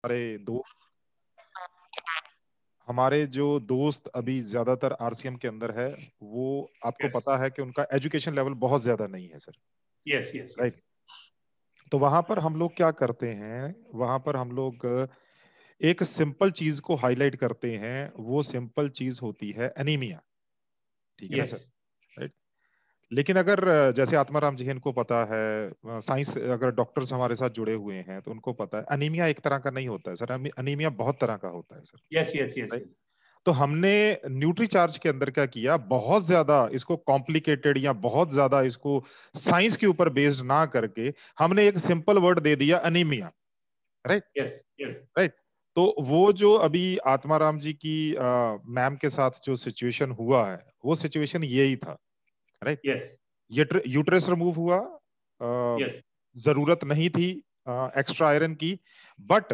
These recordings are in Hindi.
हमारे दो हमारे जो दोस्त अभी ज्यादातर आरसीएम के अंदर है, वो आपको यस पता है कि उनका एजुकेशन लेवल बहुत ज्यादा नहीं है sir. Yes yes right. Yes. तो वहां पर हम लोग क्या करते हैं, वहां पर हम लोग एक सिंपल चीज को हाईलाइट करते हैं। वो सिंपल चीज होती है एनीमिया। ठीक है ना यस सर। राइट। लेकिन अगर जैसे आत्माराम जी इनको पता है, साइंस अगर डॉक्टर्स हमारे साथ जुड़े हुए हैं तो उनको पता है अनीमिया एक तरह का नहीं होता है सर। अनीमिया बहुत तरह का होता है sir. Yes yes yes right. Yes. तो हमने न्यूट्री चार्ज के अंदर क्या किया, बहुत ज्यादा इसको कॉम्प्लिकेटेड या बहुत ज्यादा इसको साइंस के ऊपर बेस्ड ना करके हमने एक सिंपल वर्ड दे दिया anaemia. Right. Yes yes right. तो वो जो अभी आत्माराम जी की मैम के साथ जो सिचुएशन हुआ है, वो सिचुएशन यही था। राइट। यस यूट्रस रिमूव हुआ, यस जरूरत नहीं थी एक्स्ट्रा आयरन की। बट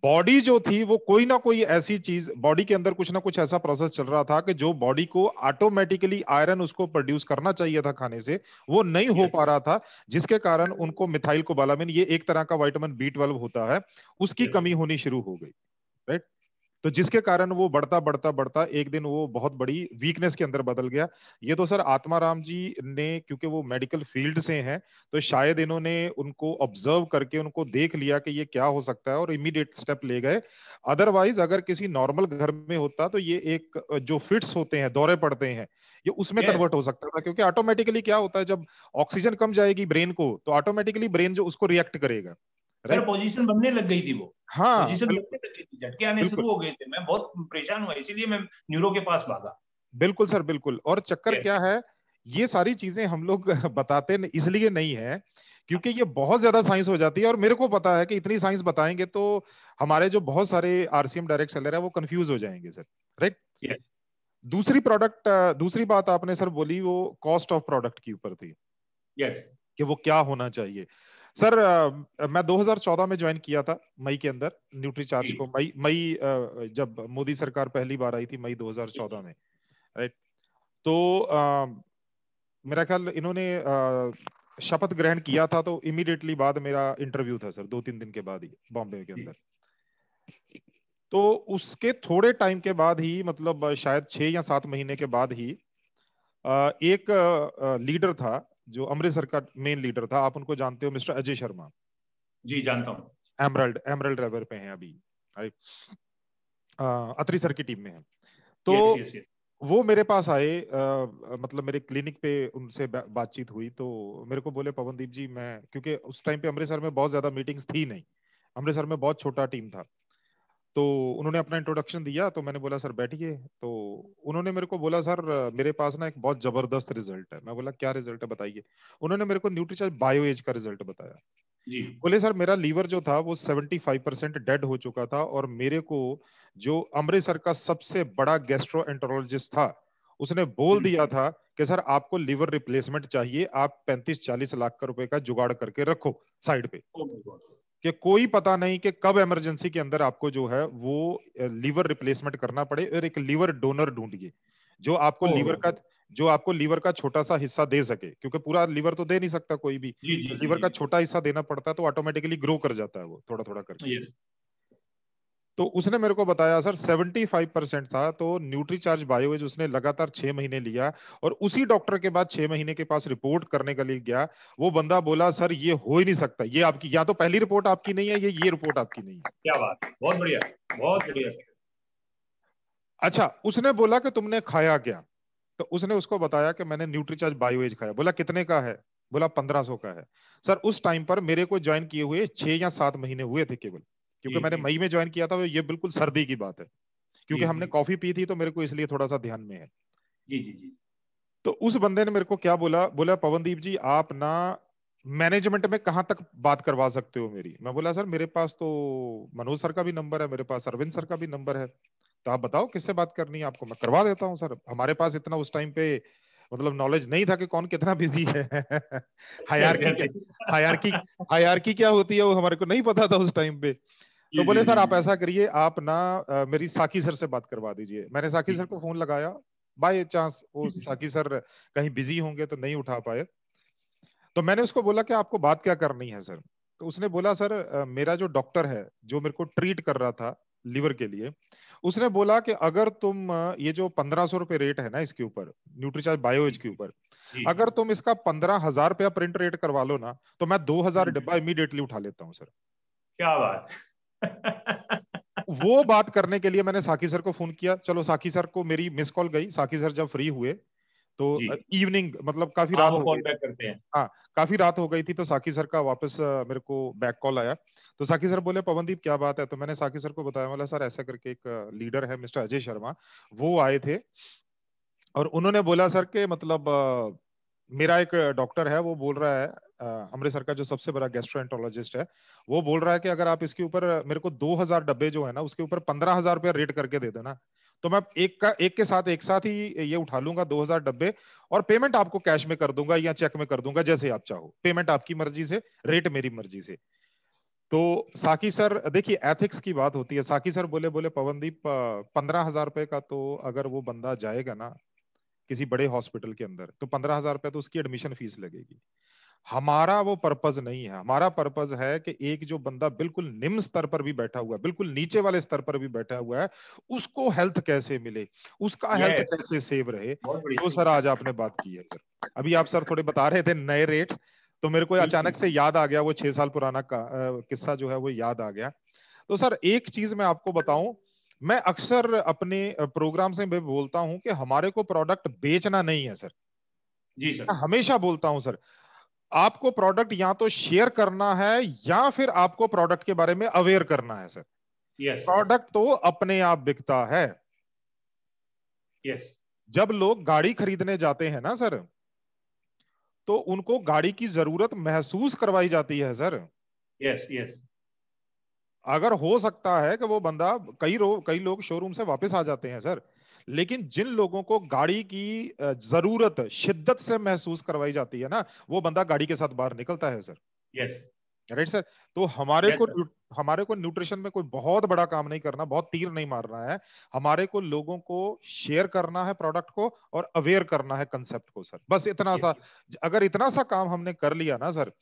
बॉडी जो थी वो कोई ना कोई ऐसी चीज, बॉडी के अंदर कुछ ना कुछ ऐसा प्रोसेस चल रहा था कि जो बॉडी को ऑटोमेटिकली आयरन उसको प्रोड्यूस करना चाहिए था खाने से, वो नहीं हो यस पा रहा था। जिसके कारण उनको मिथाइल कोबालामिन, ये एक तरह का विटामिन बी 12 होता है, उसकी यस कमी होनी शुरू हो गई। राइट। तो जिसके कारण वो बढ़ता बढ़ता बढ़ता एक दिन वो बहुत बड़ी वीकनेस के अंदर बदल गया। ये तो सर आत्माराम जी ने, क्योंकि वो मेडिकल फील्ड से हैं, तो शायद इन्होंने उनको ऑब्जर्व करके उनको देख लिया कि ये क्या हो सकता है और इमीडिएट स्टेप ले गए। अदरवाइज अगर किसी नॉर्मल घर में होता तो ये एक जो फिट्स होते हैं, दौरे पड़ते हैं, ये उसमें यस। कन्वर्ट हो सकता था। क्योंकि ऑटोमेटिकली क्या होता है, जब ऑक्सीजन कम जाएगी ब्रेन को तो ऑटोमेटिकली ब्रेन जो उसको रिएक्ट करेगा। Sir right. पोजीशन बनने लग गई थी वो। हाँ पोजीशन बिल्कुल। बनने लग गई थी, झटके आने बिल्कुल शुरू हो गए थे, मैं बहुत परेशान हुआ, इसीलिए मैं न्यूरो के पास भागा। बिल्कुल सर बिल्कुल। और चक्कर यस क्या है, ये सारी चीजें हम लोग इसलिए नहीं है क्योंकि ये बहुत ज्यादा साइंस हो जाती है, और मेरे को पता है कि इतनी साइंस बताएंगे तो हमारे जो बहुत सारे आरसीएम डायरेक्ट सेलर है वो कंफ्यूज हो जाएंगे सर। राइट। यस दूसरी बात आपने सर बोली, वो कॉस्ट ऑफ प्रोडक्ट के ऊपर थी यस। कि वो क्या होना चाहिए। सर मैं 2014 में ज्वाइन किया था, मई के अंदर, न्यूट्री चार्ज को। जी मई मई जब मोदी सरकार पहली बार आई थी, मई 2014 में। राइट। तो मेरा ख्याल इन्होंने शपथ ग्रहण किया था तो इमीडिएटली बाद मेरा इंटरव्यू था सर, 2-3 दिन के बाद ही, बॉम्बे के जी अंदर। तो उसके थोड़े टाइम के बाद ही, मतलब शायद 6 या 7 महीने के बाद ही, एक लीडर था जो अमृतसर का मेन लीडर था, आप उनको जानते हो, मिस्टर अजय शर्मा। जी जानता हूँ। एमरल्ड एमरल्ड रेवर पे हैं अभी। राइट। अत्री सर की टीम में है। तो यस यस यस। वो मेरे पास आए, मतलब मेरे क्लिनिक पे उनसे बातचीत हुई तो मेरे को बोले, पवनदीप जी, मैं, क्योंकि उस टाइम पे अमृतसर में बहुत ज्यादा मीटिंग्स थी नहीं, अमृतसर में बहुत छोटा टीम था। तो उन्होंने अपना इंट्रोडक्शन दिया तो मैंने बोला सर बैठिए। तो उन्होंने मेरे को बोला, सर मेरे पास ना एक बहुत जबरदस्त रिजल्ट है। मैं बोला क्या रिजल्ट है बताइए। उन्होंने मेरे को न्यूट्रीचार्ज बायो एज का रिजल्ट बताया। जी बोले सर मेरा लीवर जो था वो 75% डेड हो चुका था, और मेरे को जो अमृतसर का सबसे बड़ा गैस्ट्रो एंटरोलॉजिस्ट था, उसने बोल दिया था कि सर आपको लीवर रिप्लेसमेंट चाहिए, आप 35-40 लाख का रुपए का जुगाड़ करके रखो साइड पे, ओ माय गॉड। कि कोई पता नहीं कि कब इमरजेंसी के अंदर आपको जो है वो लीवर रिप्लेसमेंट करना पड़े, और एक लीवर डोनर ढूंढिए जो आपको ओ लीवर का जो आपको लीवर का छोटा सा हिस्सा दे सके, क्योंकि पूरा लीवर तो दे नहीं सकता कोई भी। जी जी तो जी लीवर जी। का छोटा हिस्सा देना पड़ता है, तो ऑटोमेटिकली ग्रो कर जाता है वो थोड़ा थोड़ा करके। यस। तो उसने मेरे को बताया सर 75% था, तो न्यूट्री चार्ज बायोवेज उसने लगातार 6 महीने लिया, और उसी डॉक्टर के बाद 6 महीने के पास रिपोर्ट करने के लिए गया। वो बंदा बोला सर ये हो ही नहीं सकता, ये आपकी या तो पहली रिपोर्ट आपकी नहीं है, ये रिपोर्ट आपकी नहीं है। क्या बात है, बहुत बढ़िया, बहुत बढ़िया सर। अच्छा, उसने बोला कि तुमने खाया क्या। तो उसने उसको बताया कि मैंने न्यूट्रीचार्ज बायोएज खाया। बोला कितने का है। बोला 1500 का है। सर उस टाइम पर मेरे को ज्वाइन किए हुए 6 या 7 महीने हुए थे केवल, क्योंकि जी मैंने जी मई में ज्वाइन किया था, ये बिल्कुल सर्दी की बात है। जी क्योंकि हमने जी कॉफी पी थी तो मेरे को इसलिए थोड़ा सा ध्यान में है। जी जी जी। तो उस बंदे ने मेरे को क्या बोला, बोला पवनदीप जी आप ना मैनेजमेंट में कहाँ तक बात करवा सकते हो मेरी। मैं बोला सर मेरे पास तो मनोज सर का भी नंबर है, मेरे पास अरविंद सर का भी नंबर है, तो आप बताओ किससे बात करनी है आपको, मैं करवा देता हूँ सर। हमारे पास इतना उस टाइम पे मतलब नॉलेज नहीं था कि कौन कितना बिजी है। यस हायरकी यस क्या, यस। हायरकी हायरकी क्या होती है वो हमारे को नहीं पता था उस टाइम पे। तो जी जी बोले सर जी आप जी ऐसा करिए, आप ना मेरी साकी सर से बात करवा दीजिए। मैंने साकी सर को फोन लगाया, बाय चांस वो साकी सर कहीं बिजी होंगे तो नहीं उठा पाए। तो मैंने उसको बोला कि आपको बात क्या करनी है सर। तो उसने बोला सर मेरा जो डॉक्टर है जो मेरे को ट्रीट कर रहा था लिवर के लिए, उसने बोला कि अगर तुम ये जो 1500 रुपये रेट है ना इसके ऊपर, न्यूट्रीचार्ज बायोएज जी के ऊपर, जी जी। अगर तुम इसका 15,000 रुपया प्रिंट रेट करवा लो ना, तो मैं 2,000 हम्म, डिब्बा इमीडिएटली उठा लेता हूँ सर। क्या बात वो बात करने के लिए मैंने साकी सर को फोन किया। चलो साकी सर को मेरी मिस कॉल गई, साकी सर जब फ्री हुए तो जी। इवनिंग मतलब काफी हाँ, रात वो हो कॉल गई। बैक करते हैं। हाँ, काफी रात हो गई थी, तो साकी सर का वापस मेरे को बैक कॉल आया। तो साकी सर बोले पवनदीप क्या बात है, तो मैंने साकी सर को बताया, बोला सर ऐसा करके एक लीडर है मिस्टर अजय शर्मा, वो आए थे और उन्होंने बोला सर के मतलब मेरा एक डॉक्टर है वो बोल रहा है, अमृतसर का जो सबसे बड़ा गैस्ट्रोएंटरोलॉजिस्ट है, वो बोल रहा है कि अगर आप इसके ऊपर मेरे को 2,000 डब्बे जो है ना उसके ऊपर 15,000 रुपया रेट करके दे देना, तो मैं एक के साथ एक साथ ही ये उठा लूंगा 2,000 डब्बे, और पेमेंट आपको कैश में कर दूंगा या चेक में कर दूंगा, जैसे आप चाहो, पेमेंट आपकी मर्जी से, रेट मेरी मर्जी से। तो साकी सर देखिए एथिक्स की बात होती है, साकी सर बोले बोले पवनदीप 15,000 रुपए का तो अगर वो बंदा जाएगा ना किसी बड़े हॉस्पिटल के अंदर, तो 15,000 रुपए तो उसकी एडमिशन फीस लगेगी। हमारा वो पर्पज नहीं है, हमारा पर्पज है कि एक जो बंदा बिल्कुल निम्न स्तर पर भी बैठा हुआ है, बिल्कुल नीचे वाले स्तर पर भी बैठा हुआ है, उसको हेल्थ कैसे मिले, उसका हेल्थ यस, कैसे सेव रहे। बहुत बड़ी तो सर आज आपने बात की है सर। अभी आप सर थोड़े बता रहे थे नए रेट, तो मेरे को बिल्कुल। अचानक से याद आ गया वो 6 साल पुराना किस्सा जो है वो याद आ गया। तो सर एक चीज मैं आपको बताऊं, मैं अक्सर अपने प्रोग्राम से मैं बोलता हूं कि हमारे को प्रोडक्ट बेचना नहीं है सर। जी सर। मैं हमेशा बोलता हूं सर, आपको प्रोडक्ट या तो शेयर करना है या फिर आपको प्रोडक्ट के बारे में अवेयर करना है सर। यस प्रोडक्ट तो अपने आप बिकता है। यस जब लोग गाड़ी खरीदने जाते हैं ना सर, तो उनको गाड़ी की जरूरत महसूस करवाई जाती है सर। Yes yes. अगर हो सकता है कि वो बंदा कई लोग शोरूम से वापस आ जाते हैं सर, लेकिन जिन लोगों को गाड़ी की जरूरत शिद्दत से महसूस करवाई जाती है ना, वो बंदा गाड़ी के साथ बाहर निकलता है सर। Yes right sir. तो यस सर। हमारे को न्यूट्रिशन में कोई बहुत बड़ा काम नहीं करना, बहुत तीर नहीं मारना है। हमारे को लोगों को शेयर करना है प्रोडक्ट को और अवेयर करना है कंसेप्ट को सर, बस इतना सा। यस अगर इतना सा काम हमने कर लिया ना सर,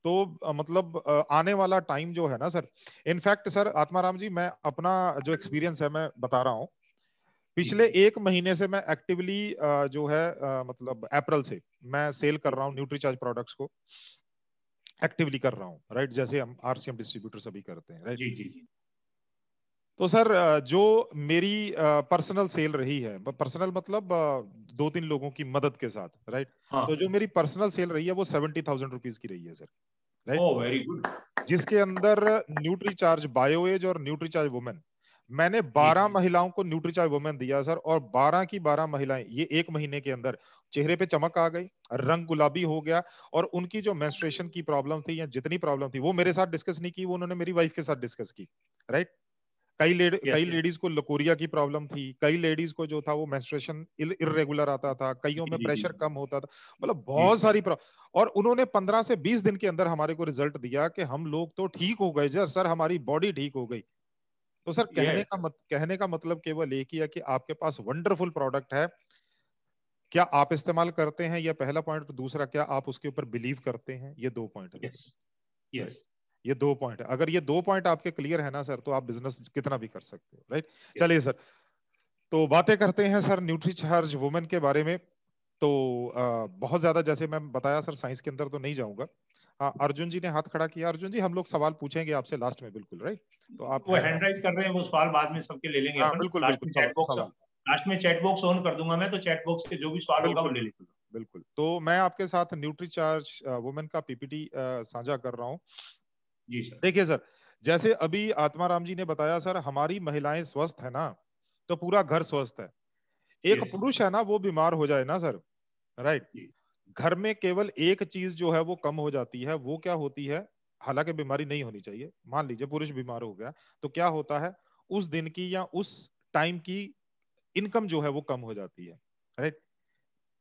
तो मतलब आने वाला टाइम जो है ना सर, इनफैक्ट सर आत्माराम जी, मैं अपना जो एक्सपीरियंस है मैं बता रहा हूँ। जी पिछले 1 महीने से मैं एक्टिवली जो है मतलब अप्रैल से मैं सेल कर रहा हूँ न्यूट्रीचार्ज प्रोडक्ट्स को, एक्टिवली कर रहा हूँ। राइट, जैसे हम आरसीएम डिस्ट्रीब्यूटर सभी करते हैं। राइट। जी जी जी। तो सर जो मेरी पर्सनल सेल रही है, पर्सनल मतलब 2-3 लोगों की मदद के साथ, राइट, तो हाँ। जो मेरी पर्सनल सेल रही है वो 70,000 रुपीज की रही है सर। राइट। ओ वेरी गुड। जिसके अंदर न्यूट्रीचार्ज बायोएज और न्यूट्रीचार्ज वुमेन, मैंने जी 12 महिलाओं को न्यूट्रीचार्ज वुमेन दिया सर, और 12 की 12 महिलाएं ये 1 महीने के अंदर चेहरे पे चमक आ गई, रंग गुलाबी हो गया, और उनकी जो मेंस्ट्रुएशन की प्रॉब्लम थी या जितनी प्रॉब्लम थी वो मेरे साथ डिस्कस नहीं की, वो उन्होंने मेरी वाइफ के साथ डिस्कस की। राइट। यस कई लेडीज को लकोरिया की प्रॉब्लम थी, कई लेडीज को जो था वो मेंस्ट्रुएशन इरेगुलर आता था, कईयों जी में जी जी प्रेशर कम होता था, मतलब जी बहुत सर। सारी और उन्होंने 15 से 20 दिन के अंदर हमारे को रिजल्ट दिया कि हम लोग तो ठीक हो गए सर, हमारी बॉडी ठीक हो गई। तो सर यस। कहने का मतलब केवल एक ही है कि आपके पास वंडरफुल प्रोडक्ट है, क्या आप इस्तेमाल करते हैं, ये पहला पॉइंट। दूसरा, क्या आप उसके ऊपर बिलीव करते हैं, ये 2 पॉइंट है सर। Yes yes right. ये 2 पॉइंट है, अगर ये 2 पॉइंट आपके क्लियर है ना सर, तो आप बिजनेस कितना भी कर सकते हो। राइट। यस। चलिए सर, तो बातें करते हैं सर न्यूट्री चार्ज वुमेन के बारे में। तो बहुत ज्यादा जैसे मैं बताया सर, साइंस के अंदर तो नहीं जाऊंगा। हाँ, अर्जुन जी ने हाथ खड़ा किया। अर्जुन जी, हम लोग सवाल पूछेंगे आपसे लास्ट में, बिल्कुल। राइट। तो आप वो हैंड, हैंड राइज कर रहे हैं, वो सवाल बाद में सबके ले लेंगे हाँ अपन। बिल्कुल लास्ट बिल्कुल, में सवाल चैट बॉक्स, सवाल, लास्ट में चैट बॉक्स ऑन कर दूंगा मैं, तो चैट बॉक्स से जो भी सवाल होगा वो बिल्कुल ले लेंगे। बिल्कुल बिल्कुल। तो मैं आपके साथ न्यूट्री चार्ज वुमेन का पीपीटी साझा कर रहा हूँ। जी सर। देखिए सर, जैसे अभी आत्माराम जी ने बताया सर, हमारी महिलाएं स्वस्थ है ना, तो पूरा घर स्वस्थ है। एक यस। पुरुष है ना, वो बीमार हो जाए ना सर, राइट, जी घर में केवल एक चीज जो है वो कम हो जाती है, वो क्या होती है, हालांकि बीमारी नहीं होनी चाहिए, मान लीजिए पुरुष बीमार हो गया, तो क्या होता है, उस दिन की या उस टाइम की इनकम जो है वो कम हो जाती है। राइट।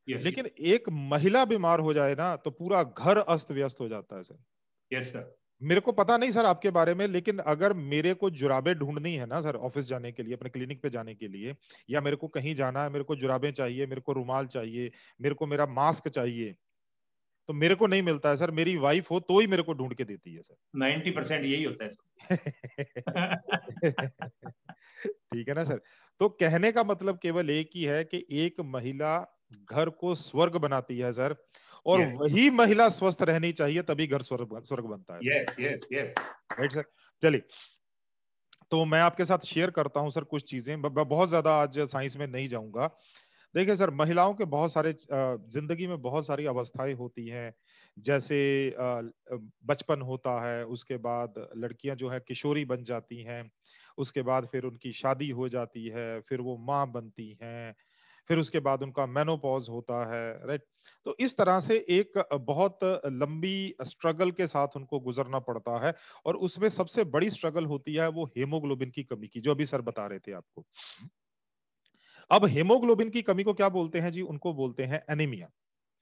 यस लेकिन एक महिला बीमार हो जाए ना, तो पूरा घर अस्त व्यस्त हो जाता है सर। Yes sir. मेरे को पता नहीं सर आपके बारे में, लेकिन अगर मेरे को जुराबें ढूंढनी है ना सर ऑफिस जाने के लिए, अपने क्लिनिक पे जाने के लिए, या मेरे को कहीं जाना है, मेरे को जुराबें चाहिए, मेरे को रुमाल चाहिए, मेरे को मेरा मास्क चाहिए, तो मेरे को नहीं मिलता है सर, मेरी वाइफ हो तो ही मेरे को ढूंढ के देती है सर। 90% यही होता है ठीक है ना सर। तो कहने का मतलब केवल एक ही है कि एक महिला घर को स्वर्ग बनाती है सर, और यस वही महिला स्वस्थ रहनी चाहिए, तभी घर स्वर्ग स्वर्ग बनता है sir. Yes yes yes. Right sir. चलिए, तो मैं आपके साथ शेयर करता हूं सर कुछ चीजें, बहुत ज्यादा आज साइंस में नहीं जाऊंगा। देखिए सर, महिलाओं के बहुत सारे जिंदगी में बहुत सारी अवस्थाएं होती हैं। जैसे बचपन होता है, उसके बाद लड़कियां जो है किशोरी बन जाती हैं, उसके बाद फिर उनकी शादी हो जाती है, फिर वो माँ बनती हैं, फिर उसके बाद उनका मेनोपॉज होता है। राइट। तो इस तरह से एक बहुत लंबी स्ट्रगल के साथ उनको गुजरना पड़ता है, और उसमें सबसे बड़ी स्ट्रगल होती है वो हीमोग्लोबिन की कमी की, जो अभी सर बता रहे थे आपको। अब हीमोग्लोबिन की कमी को क्या बोलते हैं जी? उनको बोलते हैं एनीमिया।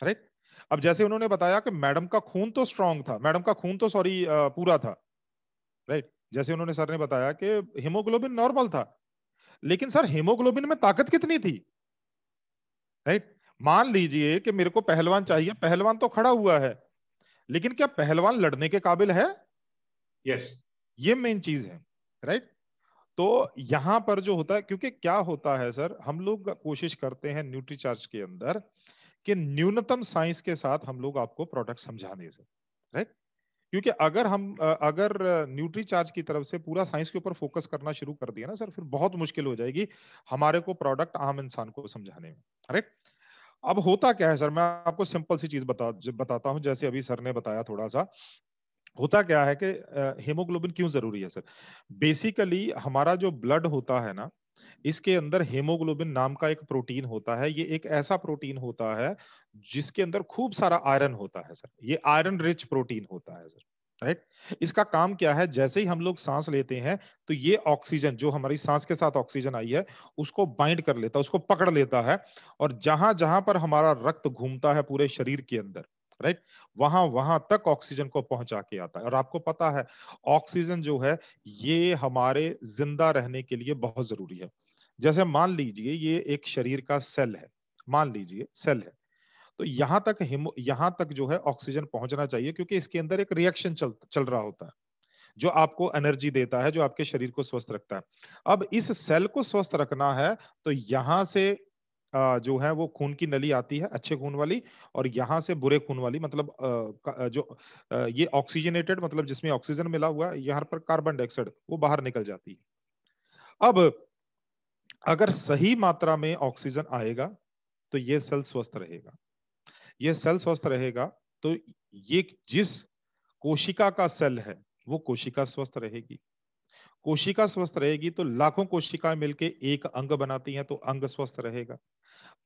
राइट। अब जैसे उन्होंने बताया कि मैडम का खून तो स्ट्रांग था, मैडम का खून तो सॉरी पूरा था। राइट। जैसे उन्होंने सर ने बताया कि हीमोग्लोबिन नॉर्मल था, लेकिन सर हीमोग्लोबिन में ताकत कितनी थी? राइट। मान लीजिए कि मेरे को पहलवान चाहिए, पहलवान तो खड़ा हुआ है, लेकिन क्या पहलवान लड़ने के काबिल है? यस। ये मेन चीज है। राइट। तो यहां पर जो होता है, क्योंकि क्या होता है सर, हम लोग कोशिश करते हैं न्यूट्रीचार्ज के अंदर कि न्यूनतम साइंस के साथ हम लोग आपको प्रोडक्ट समझाने से। राइट। क्योंकि अगर न्यूट्री चार्ज की तरफ से पूरा साइंस के ऊपर फोकस करना शुरू कर दिया ना सर, फिर बहुत मुश्किल हो जाएगी हमारे को प्रोडक्ट आम इंसान को समझाने में। राइट। अब होता क्या है सर, मैं आपको सिंपल सी चीज बताता हूं, जैसे अभी सर ने बताया थोड़ा सा। होता क्या है कि हीमोग्लोबिन क्यों जरूरी है सर? बेसिकली हमारा जो ब्लड होता है ना, इसके अंदर हीमोग्लोबिन नाम का एक प्रोटीन होता है। ये एक ऐसा प्रोटीन होता है जिसके अंदर खूब सारा आयरन होता है सर। ये आयरन रिच प्रोटीन होता है सर। राइट। इसका काम क्या है? जैसे ही हम लोग सांस लेते हैं, तो ये ऑक्सीजन जो हमारी सांस के साथ ऑक्सीजन आई है, उसको बाइंड कर लेता है, उसको पकड़ लेता है, और जहां जहां पर हमारा रक्त घूमता है पूरे शरीर के अंदर, राइट, वहां वहां तक ऑक्सीजन को पहुंचा के आता है। और आपको पता है, ऑक्सीजन जो है ये हमारे जिंदा रहने के लिए बहुत जरूरी है। जैसे मान लीजिए ये एक शरीर का सेल है, मान लीजिए सेल है, तो यहां तक जो है ऑक्सीजन पहुंचना चाहिए, क्योंकि इसके अंदर एक रिएक्शन चल चल रहा होता है, जो आपको एनर्जी देता है, जो आपके शरीर को स्वस्थ रखता है। अब इस सेल को स्वस्थ रखना है, तो यहां से जो है वो खून की नली आती है, अच्छे खून वाली, और यहां से बुरे खून वाली, मतलब ये ऑक्सीजनेटेड, मतलब जिसमें ऑक्सीजन मिला हुआ है, यहाँ पर कार्बन डाइऑक्साइड वो बाहर निकल जाती है। अब अगर सही मात्रा में ऑक्सीजन आएगा, तो ये सेल स्वस्थ रहेगा। ये सेल स्वस्थ रहेगा, तो ये जिस कोशिका का सेल है, वो कोशिका स्वस्थ रहेगी। कोशिका स्वस्थ रहेगी तो लाखों कोशिकाएं मिलके एक अंग बनाती हैं, तो अंग स्वस्थ रहेगा।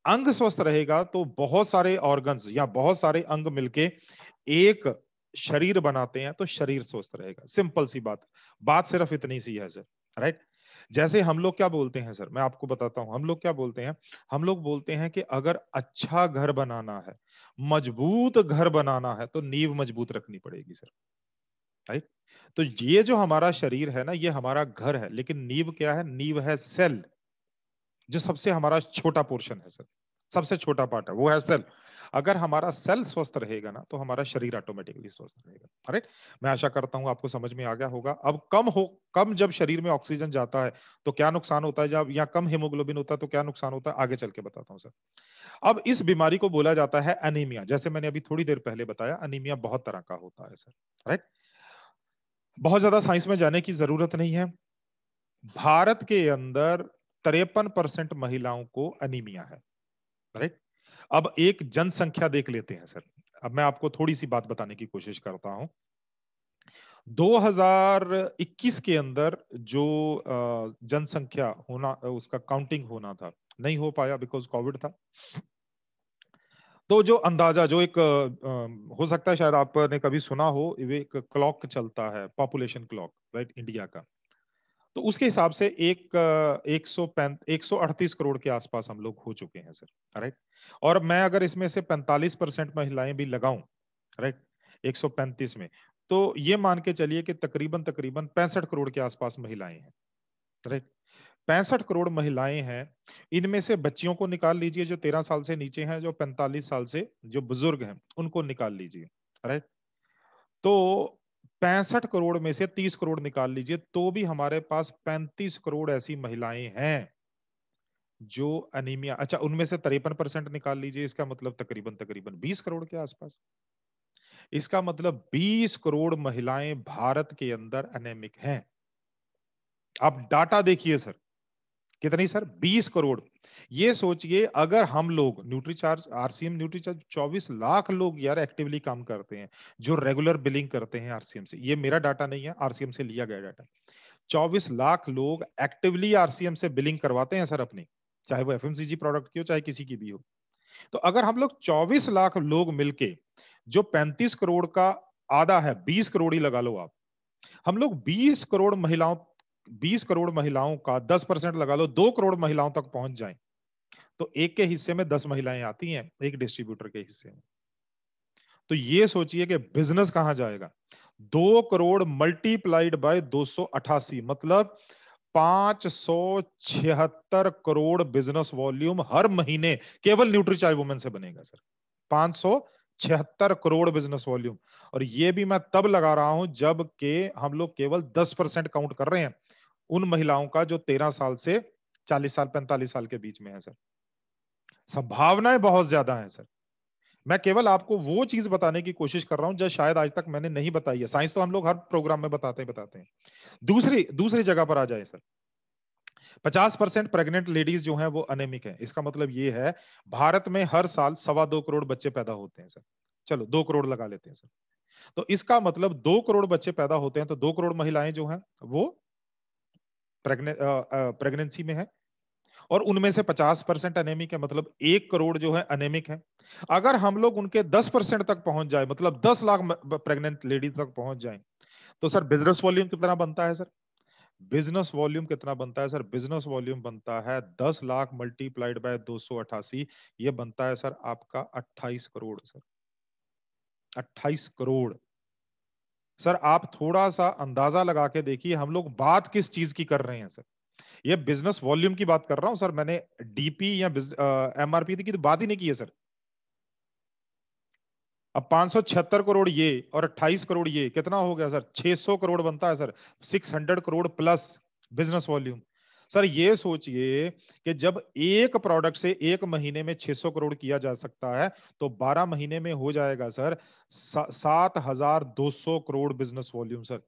अंग स्वस्थ रहेगा तो बहुत सारे ऑर्गन्स या बहुत सारे अंग मिलके एक शरीर बनाते हैं, तो शरीर स्वस्थ रहेगा। सिंपल सी बात, बात सिर्फ इतनी सी है सर। राइट। जैसे हम लोग क्या बोलते हैं सर, मैं आपको बताता हूं हम लोग क्या बोलते हैं। हम लोग बोलते हैं कि अगर अच्छा घर बनाना है, मजबूत घर बनाना है, तो नींव मजबूत रखनी पड़ेगी सर। राइट। तो ये जो हमारा शरीर है ना, ये हमारा घर है, लेकिन नींव क्या है? नींव है सेल, जो सबसे हमारा छोटा पोर्शन है सर, सबसे छोटा पार्ट है वो है सेल। अगर हमारा सेल स्वस्थ रहेगा ना, तो हमारा शरीर ऑटोमेटिकली स्वस्थ रहेगा। राइट। मैं आशा करता हूं आपको समझ में आ गया होगा। अब कम जब शरीर में ऑक्सीजन जाता है, तो क्या नुकसान होता है, जब या कम हीमोग्लोबिन होता है तो क्या नुकसान होता है, आगे चल के बताता हूं सर। अब इस बीमारी को बोला जाता है एनीमिया। जैसे मैंने अभी थोड़ी देर पहले बताया, एनीमिया बहुत तरह का होता है सर। राइट। बहुत ज्यादा साइंस में जाने की जरूरत नहीं है। भारत के अंदर 53% महिलाओं को अनीमिया है। राइट। अब एक जनसंख्या देख लेते हैं सर। अब मैं आपको थोड़ी सी बात बताने की कोशिश करता हूं। 2021 के अंदर जो जनसंख्या होना, उसका काउंटिंग होना था, नहीं हो पाया बिकॉज कोविड था। तो जो अंदाजा, जो एक हो सकता है शायद आपने कभी सुना हो, वो एक क्लॉक चलता है, पॉपुलेशन क्लॉक, राइट, इंडिया का। तो उसके हिसाब से 138 करोड़ के आसपास हम लोग हो चुके हैं सर। राइट। और मैं अगर इसमें से 45% महिलाएं भी लगाऊं, राइट, 135 में, तो ये मान के चलिए कि तकरीबन तकरीबन 65 करोड़ के आसपास महिलाएं हैं। राइट। 65 करोड़ महिलाएं हैं, इनमें से बच्चियों को निकाल लीजिए जो 13 साल से नीचे हैं, जो 45 साल से जो बुजुर्ग हैं उनको निकाल लीजिए, राइट। तो 65 करोड़ में से 30 करोड़ निकाल लीजिए तो भी हमारे पास 35 करोड़ ऐसी महिलाएं हैं जो अनीमिया, अच्छा उनमें से 53% निकाल लीजिए, इसका मतलब तकरीबन तकरीबन 20 करोड़ के आसपास। इसका मतलब 20 करोड़ महिलाएं भारत के अंदर एनेमिक हैं। आप डाटा देखिए सर, कितनी सर, 20 करोड़। ये सोचिए अगर हम लोग न्यूट्रीचार्ज, आरसीएम न्यूट्रीचार्ज 24 लाख लोग यार एक्टिवली काम करते हैं जो रेगुलर बिलिंग करते हैं आरसीएम से, ये मेरा डाटा नहीं है, आरसीएम से लिया गया डाटा। 24 लाख लोग एक्टिवली आरसीएम से बिलिंग करवाते हैं सर अपनी, चाहे वो एफएमसीजी प्रोडक्ट की हो चाहे किसी की भी हो। तो अगर हम लोग 24 लाख लोग मिलके जो 35 करोड़ का आधा है, 20 करोड़ ही लगा लो आप, हम लोग 20 करोड़ महिलाओं का 10% लगा लो, 2 करोड़ महिलाओं तक पहुंच जाएं, तो एक के हिस्से में 10 महिलाएं आती हैं, एक डिस्ट्रीब्यूटर के हिस्से में। तो ये सोचिए कि बिजनेस कहां जाएगा। 2 करोड़ मल्टीप्लाइड बाय 288 मतलब 576 करोड़ बिजनेस वॉल्यूम हर महीने केवल न्यूट्रीचार्ज वुमेन से बनेगा सर। 576 crore business volume. और ये भी मैं तब लगा रहा हूं जब के हम लोग केवल 10% काउंट कर रहे हैं उन महिलाओं का जो 13 साल से 40 साल 45 साल के बीच में है सर। संभावनाएं बहुत ज्यादा है सर। मैं केवल आपको वो चीज बताने की कोशिश कर रहा हूं जो शायद आज तक मैंने नहीं बताई है। साइंस तो हम लोग हर प्रोग्राम में बताते हैं। दूसरी दूसरी जगह पर आ जाए सर, 50% प्रेग्नेंट लेडीज जो हैं वो अनेमिक है। इसका मतलब ये है भारत में हर साल 2.25 करोड़ बच्चे पैदा होते हैं सर, चलो 2 करोड़ लगा लेते हैं सर। तो इसका मतलब 2 करोड़ बच्चे पैदा होते हैं तो 2 करोड़ महिलाएं जो हैं वो प्रेगनेंसी में है, और उनमें से 50% अनेमिक है, मतलब 1 करोड़ जो है अनेमिक है। अगर हम लोग उनके 10% तक पहुंच जाए, मतलब 10 लाख प्रेग्नेंट लेडीज तक पहुंच जाए, तो सर बिजनेस वॉल्यूम कितना बनता है सर? बिजनेस वॉल्यूम कितना बनता है सर? बिजनेस वॉल्यूम बनता है 10 लाख मल्टीप्लाइड बाय 288, ये बनता है सर आपका 28 करोड़ सर। 28 करोड़। सर आप थोड़ा सा अंदाजा लगा के देखिए हम लोग बात किस चीज की कर रहे हैं सर। ये बिजनेस वॉल्यूम की बात कर रहा हूं सर, मैंने डीपी या एमआरपी की तो बात ही नहीं की है सर। अब 576 करोड़ ये और 28 करोड़ ये कितना हो गया सर? 600 करोड़ बनता है sir. 600 crore plus business volume. Sir ये सोचिए कि जब एक प्रोडक्ट से एक महीने में 600 करोड़ किया जा सकता है तो 12 महीने में हो जाएगा sir 7,200 crore business volume sir.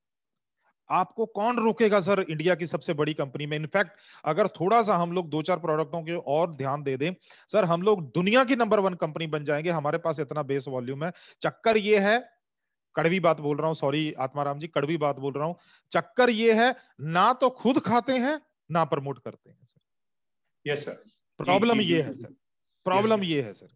आपको कौन रोकेगा सर इंडिया की सबसे बड़ी कंपनी में? इनफैक्ट अगर थोड़ा सा हम लोग 2-4 प्रोडक्टों के और ध्यान दे दें सर, हम लोग दुनिया की नंबर 1 कंपनी बन जाएंगे। हमारे पास इतना बेस वॉल्यूम है। चक्कर ये है, कड़वी बात बोल रहा हूं, सॉरी आत्माराम जी, कड़वी बात बोल रहा हूं, चक्कर ये है ना तो खुद खाते हैं ना प्रमोट करते हैं सर। Yes sir. जी प्रॉब्लम जी ये है सर, यस प्रॉब्लम ये है सर।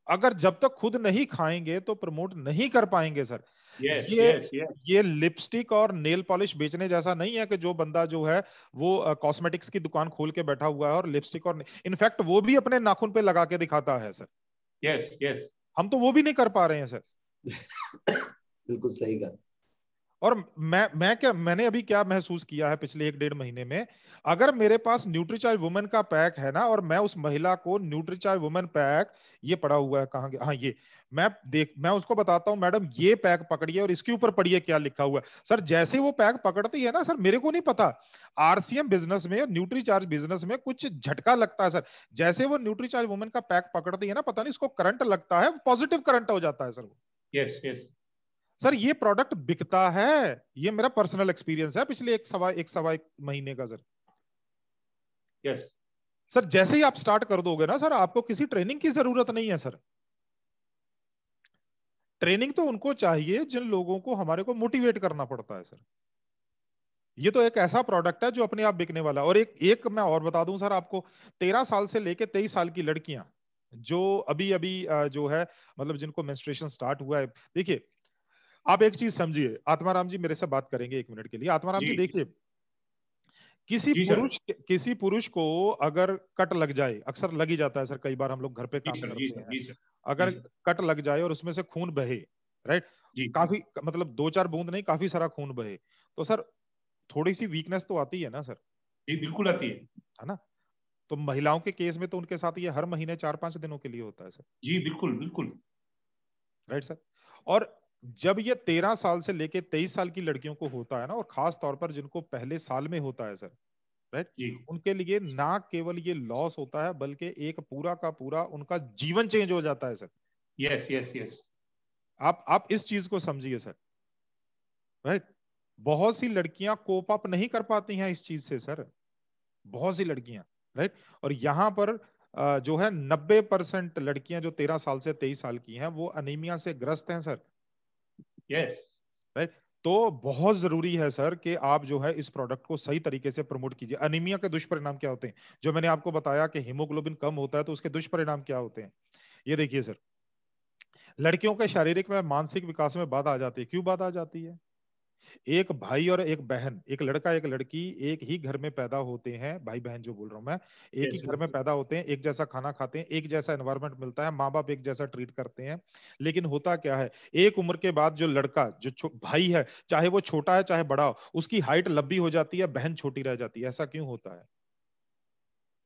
अगर जब तक खुद नहीं खाएंगे तो प्रमोट नहीं कर पाएंगे सर। यस ये यस यस। ये लिपस्टिक और नेल पॉलिश बेचने जैसा नहीं है कि जो बंदा जो है वो कॉस्मेटिक्स की दुकान खोल के बैठा हुआ है और लिपस्टिक और इनफैक्ट वो भी अपने नाखून पे लगा के दिखाता है सर। Yes yes. हम तो वो भी नहीं कर पा रहे हैं सर। बिल्कुल सही कहा। और मैंने अभी क्या महसूस किया है पिछले 1-1.5 महीने में, अगर मेरे पास न्यूट्रीचार्ज वुमेन का पैक है ना और मैं उस महिला को न्यूट्रीचार्ज वुमेन पैक, ये पड़ा हुआ है कहाँ गया, हाँ ये, मैं उसको बताता हूँ मैडम ये पैक पकड़िए और इसके ऊपर पढ़िए क्या लिखा हुआ है सर। जैसे वो पैक पकड़ती है ना सर, मेरे को नहीं पता आरसीएम बिजनेस में और न्यूट्रीचार्ज बिजनेस में कुछ झटका लगता है सर। जैसे वो न्यूट्रीचार्ज वुमेन का पैक पकड़ती है ना, पता नहीं उसको करंट लगता है, पॉजिटिव करंट हो जाता है सर वो। Yes yes. सर ये प्रोडक्ट बिकता है, ये मेरा पर्सनल एक्सपीरियंस है पिछले एक सवा एक महीने का सर। यस सर जैसे ही आप स्टार्ट कर दोगे ना सर, आपको किसी ट्रेनिंग की जरूरत नहीं है सर। ट्रेनिंग तो उनको चाहिए जिन लोगों को हमारे को मोटिवेट करना पड़ता है सर। ये तो एक ऐसा प्रोडक्ट है जो अपने आप बिकने वाला है। और एक एक मैं और बता दूं सर आपको, 13 साल से लेके 23 साल की लड़कियां जो अभी अभी जो है मतलब जिनको मेंस्ट्रुएशन स्टार्ट हुआ है, देखिए आप एक चीज समझिए, आत्माराम जी मेरे से बात करेंगे 1 मिनट के लिए। आत्माराम जी जी देखिए, किसी जी सर। पुरुष किसी पुरुष को अगर कट लग जाए, अक्सर लग ही जाता है सर, कई बार हम लोग घर पे जी काम सर। जी करते सर। हैं, जी सर। जी अगर सर। कट लग जाए और उसमें से खून बहे, राइट, जी काफी मतलब 2-4 बूंद नहीं, काफी सारा खून बहे, तो सर थोड़ी सी वीकनेस तो आती है ना सर। जी बिल्कुल आती है ना? तो महिलाओं के केस में तो उनके साथ ये हर महीने 4-5 दिनों के लिए होता है सर। जी बिल्कुल बिल्कुल। Right sir. और जब ये 13 साल से लेके 23 साल की लड़कियों को होता है ना, और खास तौर पर जिनको पहले साल में होता है सर, राइट, जी उनके लिए ना केवल ये लॉस होता है बल्कि एक पूरा का पूरा उनका जीवन चेंज हो जाता है सर। Yes yes yes. आप इस चीज को समझिए सर, राइट। बहुत सी लड़कियां कोप अप नहीं कर पाती हैं इस चीज से सर, बहुत सी लड़कियां, राइट। और यहां पर जो है 90% लड़कियां जो 13 साल से 23 साल की हैं वो अनीमिया से ग्रस्त हैं सर, यस राइट। तो बहुत जरूरी है सर कि आप जो है इस प्रोडक्ट को सही तरीके से प्रमोट कीजिए। अनीमिया के दुष्परिणाम क्या होते हैं, जो मैंने आपको बताया कि हीमोग्लोबिन कम होता है तो उसके दुष्परिणाम क्या होते हैं, ये देखिए सर। लड़कियों के शारीरिक व मानसिक विकास में बाधा आ जाती है। क्यों बाधा आ जाती है? एक भाई और एक बहन, एक लड़का एक लड़की एक ही घर में पैदा होते हैं, भाई बहन जो बोल रहा हूं मैं, एक ही यस घर यस। में पैदा होते हैं, एक जैसा खाना खाते हैं, एक जैसा एनवायरनमेंट मिलता है, माँ बाप एक जैसा ट्रीट करते हैं। लेकिन होता क्या है, एक उम्र के बाद जो लड़का जो भाई है, चाहे वो छोटा है चाहे बड़ा हो, उसकी हाइट लंबी हो जाती है, बहन छोटी रह जाती है। ऐसा क्यों होता है?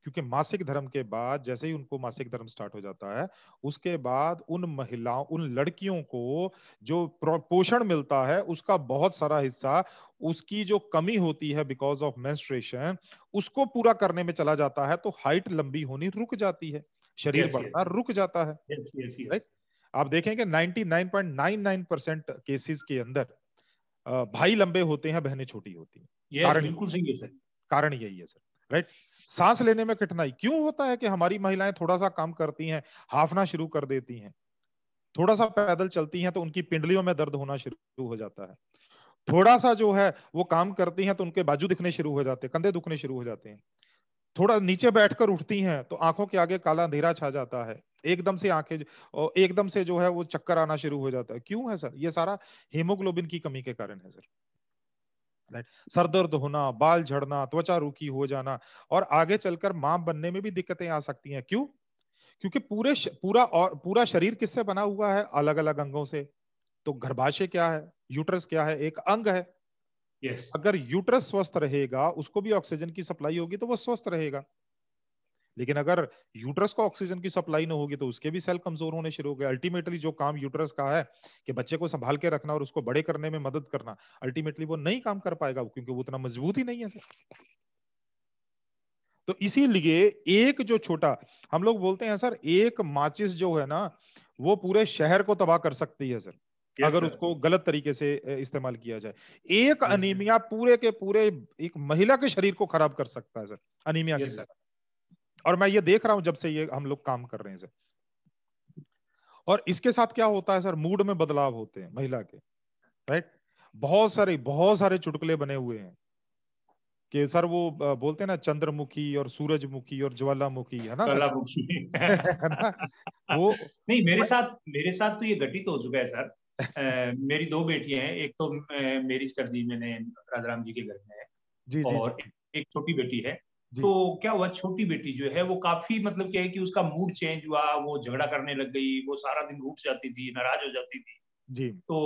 क्योंकि मासिक धर्म के बाद जैसे ही उनको मासिक धर्म स्टार्ट हो जाता है, उसके बाद उन महिलाओं उन लड़कियों को जो पोषण मिलता है उसका बहुत सारा हिस्सा उसकी जो कमी होती है बिकॉज ऑफ मेंस्ट्रुएशन, उसको पूरा करने में चला जाता है। तो हाइट लंबी होनी रुक जाती है, शरीर यस यस बढ़ना रुक जाता है, यस यस राइट। यस। आप देखेंगे 99.99% केसेस के अंदर भाई लंबे होते हैं, बहनें छोटी होती हैं। यस कारण बिल्कुल सही है सर। कारण यही है सर, राइट। सांस लेने में कठिनाई क्यों होता है कि हमारी महिलाएं थोड़ा सा काम करती हैं, हाफना शुरू कर देती हैं, थोड़ा सा पैदल चलती हैं तो उनकी पिंडलियों में दर्द होना शुरू हो जाता है, थोड़ा सा जो है वो काम करती हैं तो उनके बाजू दिखने शुरू हो जाते हैं, कंधे दुखने शुरू हो जाते हैं, थोड़ा नीचे बैठकर उठती हैं तो आंखों के आगे काला अंधेरा छा जाता है, एकदम से आंखें और एकदम से जो है वो चक्कर आना शुरू हो जाता है। क्यों है सर? ये सारा हीमोग्लोबिन की कमी के कारण है सर, राइट। सर दर्द होना, बाल झड़ना, त्वचा रूखी हो जाना, और आगे चलकर मां बनने में भी दिक्कतें आ सकती हैं। क्यों? क्योंकि पूरा शरीर किससे बना हुआ है? अलग अलग अंगों से। तो गर्भाशय क्या है, यूट्रस क्या है? एक अंग है। यस अगर यूट्रस स्वस्थ रहेगा, उसको भी ऑक्सीजन की सप्लाई होगी तो वो स्वस्थ रहेगा। लेकिन अगर यूट्रस को ऑक्सीजन की सप्लाई ना होगी तो उसके भी सेल कमजोर होने शुरू हो गए। अल्टीमेटली जो काम यूट्रस का है कि बच्चे को संभाल के रखना और उसको बड़े करने में मदद करना, अल्टीमेटली वो नहीं काम कर पाएगा क्योंकि वो उतना मजबूत ही नहीं है सर। तो इसीलिए एक जो छोटा, हम लोग बोलते हैं सर, एक माचिस जो है ना वो पूरे शहर को तबाह कर सकती है सर, यस अगर सर। उसको गलत तरीके से इस्तेमाल किया जाए। एक यस अनीमिया पूरे के पूरे एक महिला के शरीर को खराब कर सकता है सर, अनीमिया की यस सर। तरह। और मैं ये देख रहा हूं जब से ये हम लोग काम कर रहे हैं सर। और इसके साथ क्या होता है सर, मूड में बदलाव होते हैं महिला के, राइट। बहुत सारे चुटकुले बने हुए हैं कि सर वो बोलते हैं ना, चंद्रमुखी और सूरजमुखी और ज्वालामुखी, है ना सर? कलामुखी। है ना वो? नहीं मेरे साथ तो ये घटित हो चुका है सर। मेरी दो बेटियां हैं, एक तो मैरिज कर दी मैंने राजाराम जी के घर में है, जी जी जी और एक छोटी बेटी है। जी तो क्या हुआ, छोटी बेटी जो है वो काफी मतलब क्या है कि उसका मूड चेंज हुआ, वो झगड़ा करने लग गई, वो सारा दिन रूठ जाती थी, नाराज हो जाती थी। जी। तो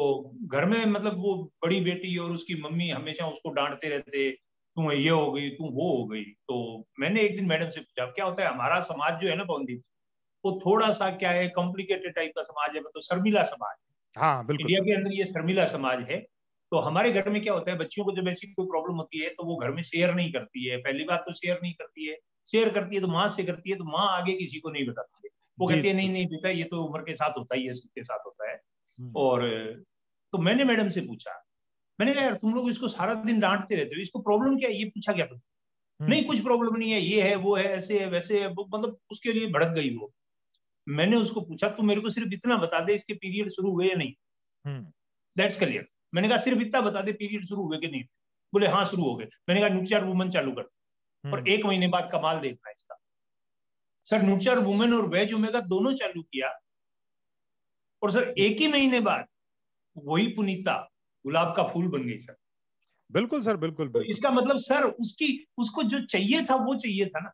घर में मतलब वो बड़ी बेटी और उसकी मम्मी हमेशा उसको डांटते रहते, तू ये हो गई, तू वो हो गई। तो मैंने एक दिन मैडम से पूछा, क्या होता है हमारा समाज जो है ना पवनदीप, वो थोड़ा सा क्या है, कॉम्प्लिकेटेड टाइप का समाज है, मतलब शर्मिला समाज। हाँ बिल्कुल इंडिया सर। के अंदर ये शर्मिला समाज है। तो हमारे घर में क्या होता है, बच्चियों को जब ऐसी कोई प्रॉब्लम होती है तो वो घर में शेयर नहीं करती है। पहली बात तो शेयर नहीं करती है, शेयर करती है तो माँ से करती है, तो माँ आगे किसी को नहीं बताती है। वो जी कहती है जी नहीं नहीं बेटा, ये तो उम्र के साथ होता ही है, सबके साथ होता है। हम्म, और तो मैंने मैडम से पूछा, मैंने कहा यार तुम लोग इसको सारा दिन डांटते रहते हो, इसको प्रॉब्लम क्या है? ये पूछा क्या तुम? नहीं हम्म, कुछ प्रॉब्लम नहीं है, ये है वो है, ऐसे है वैसे है, मतलब उसके लिए भड़क गई वो। मैंने उसको पूछा तू मेरे को सिर्फ इतना बता दे, इसके पीरियड शुरू हुए या नहीं, हम्म, दैट्स क्लियर। मैंने कहा सिर्फ इतना बता दे, पीरियड शुरू हुए कि नहीं। बोले हाँ शुरू हो गए। मैंने कहा न्यूट्रियर वुमन चालू कर। और हम्म। 1 महीने बाद कमाल देखना इसका। सर न्यूट्रियर वुमन और वेज ओमेगा दोनों चालू किया, और सर 1 ही महीने बाद वही पुनीता गुलाब का फूल बन गई सर। बिल्कुल सर, बिल्कुल तो बिल्कुल। इसका मतलब सर उसको जो चाहिए था वो चाहिए था ना,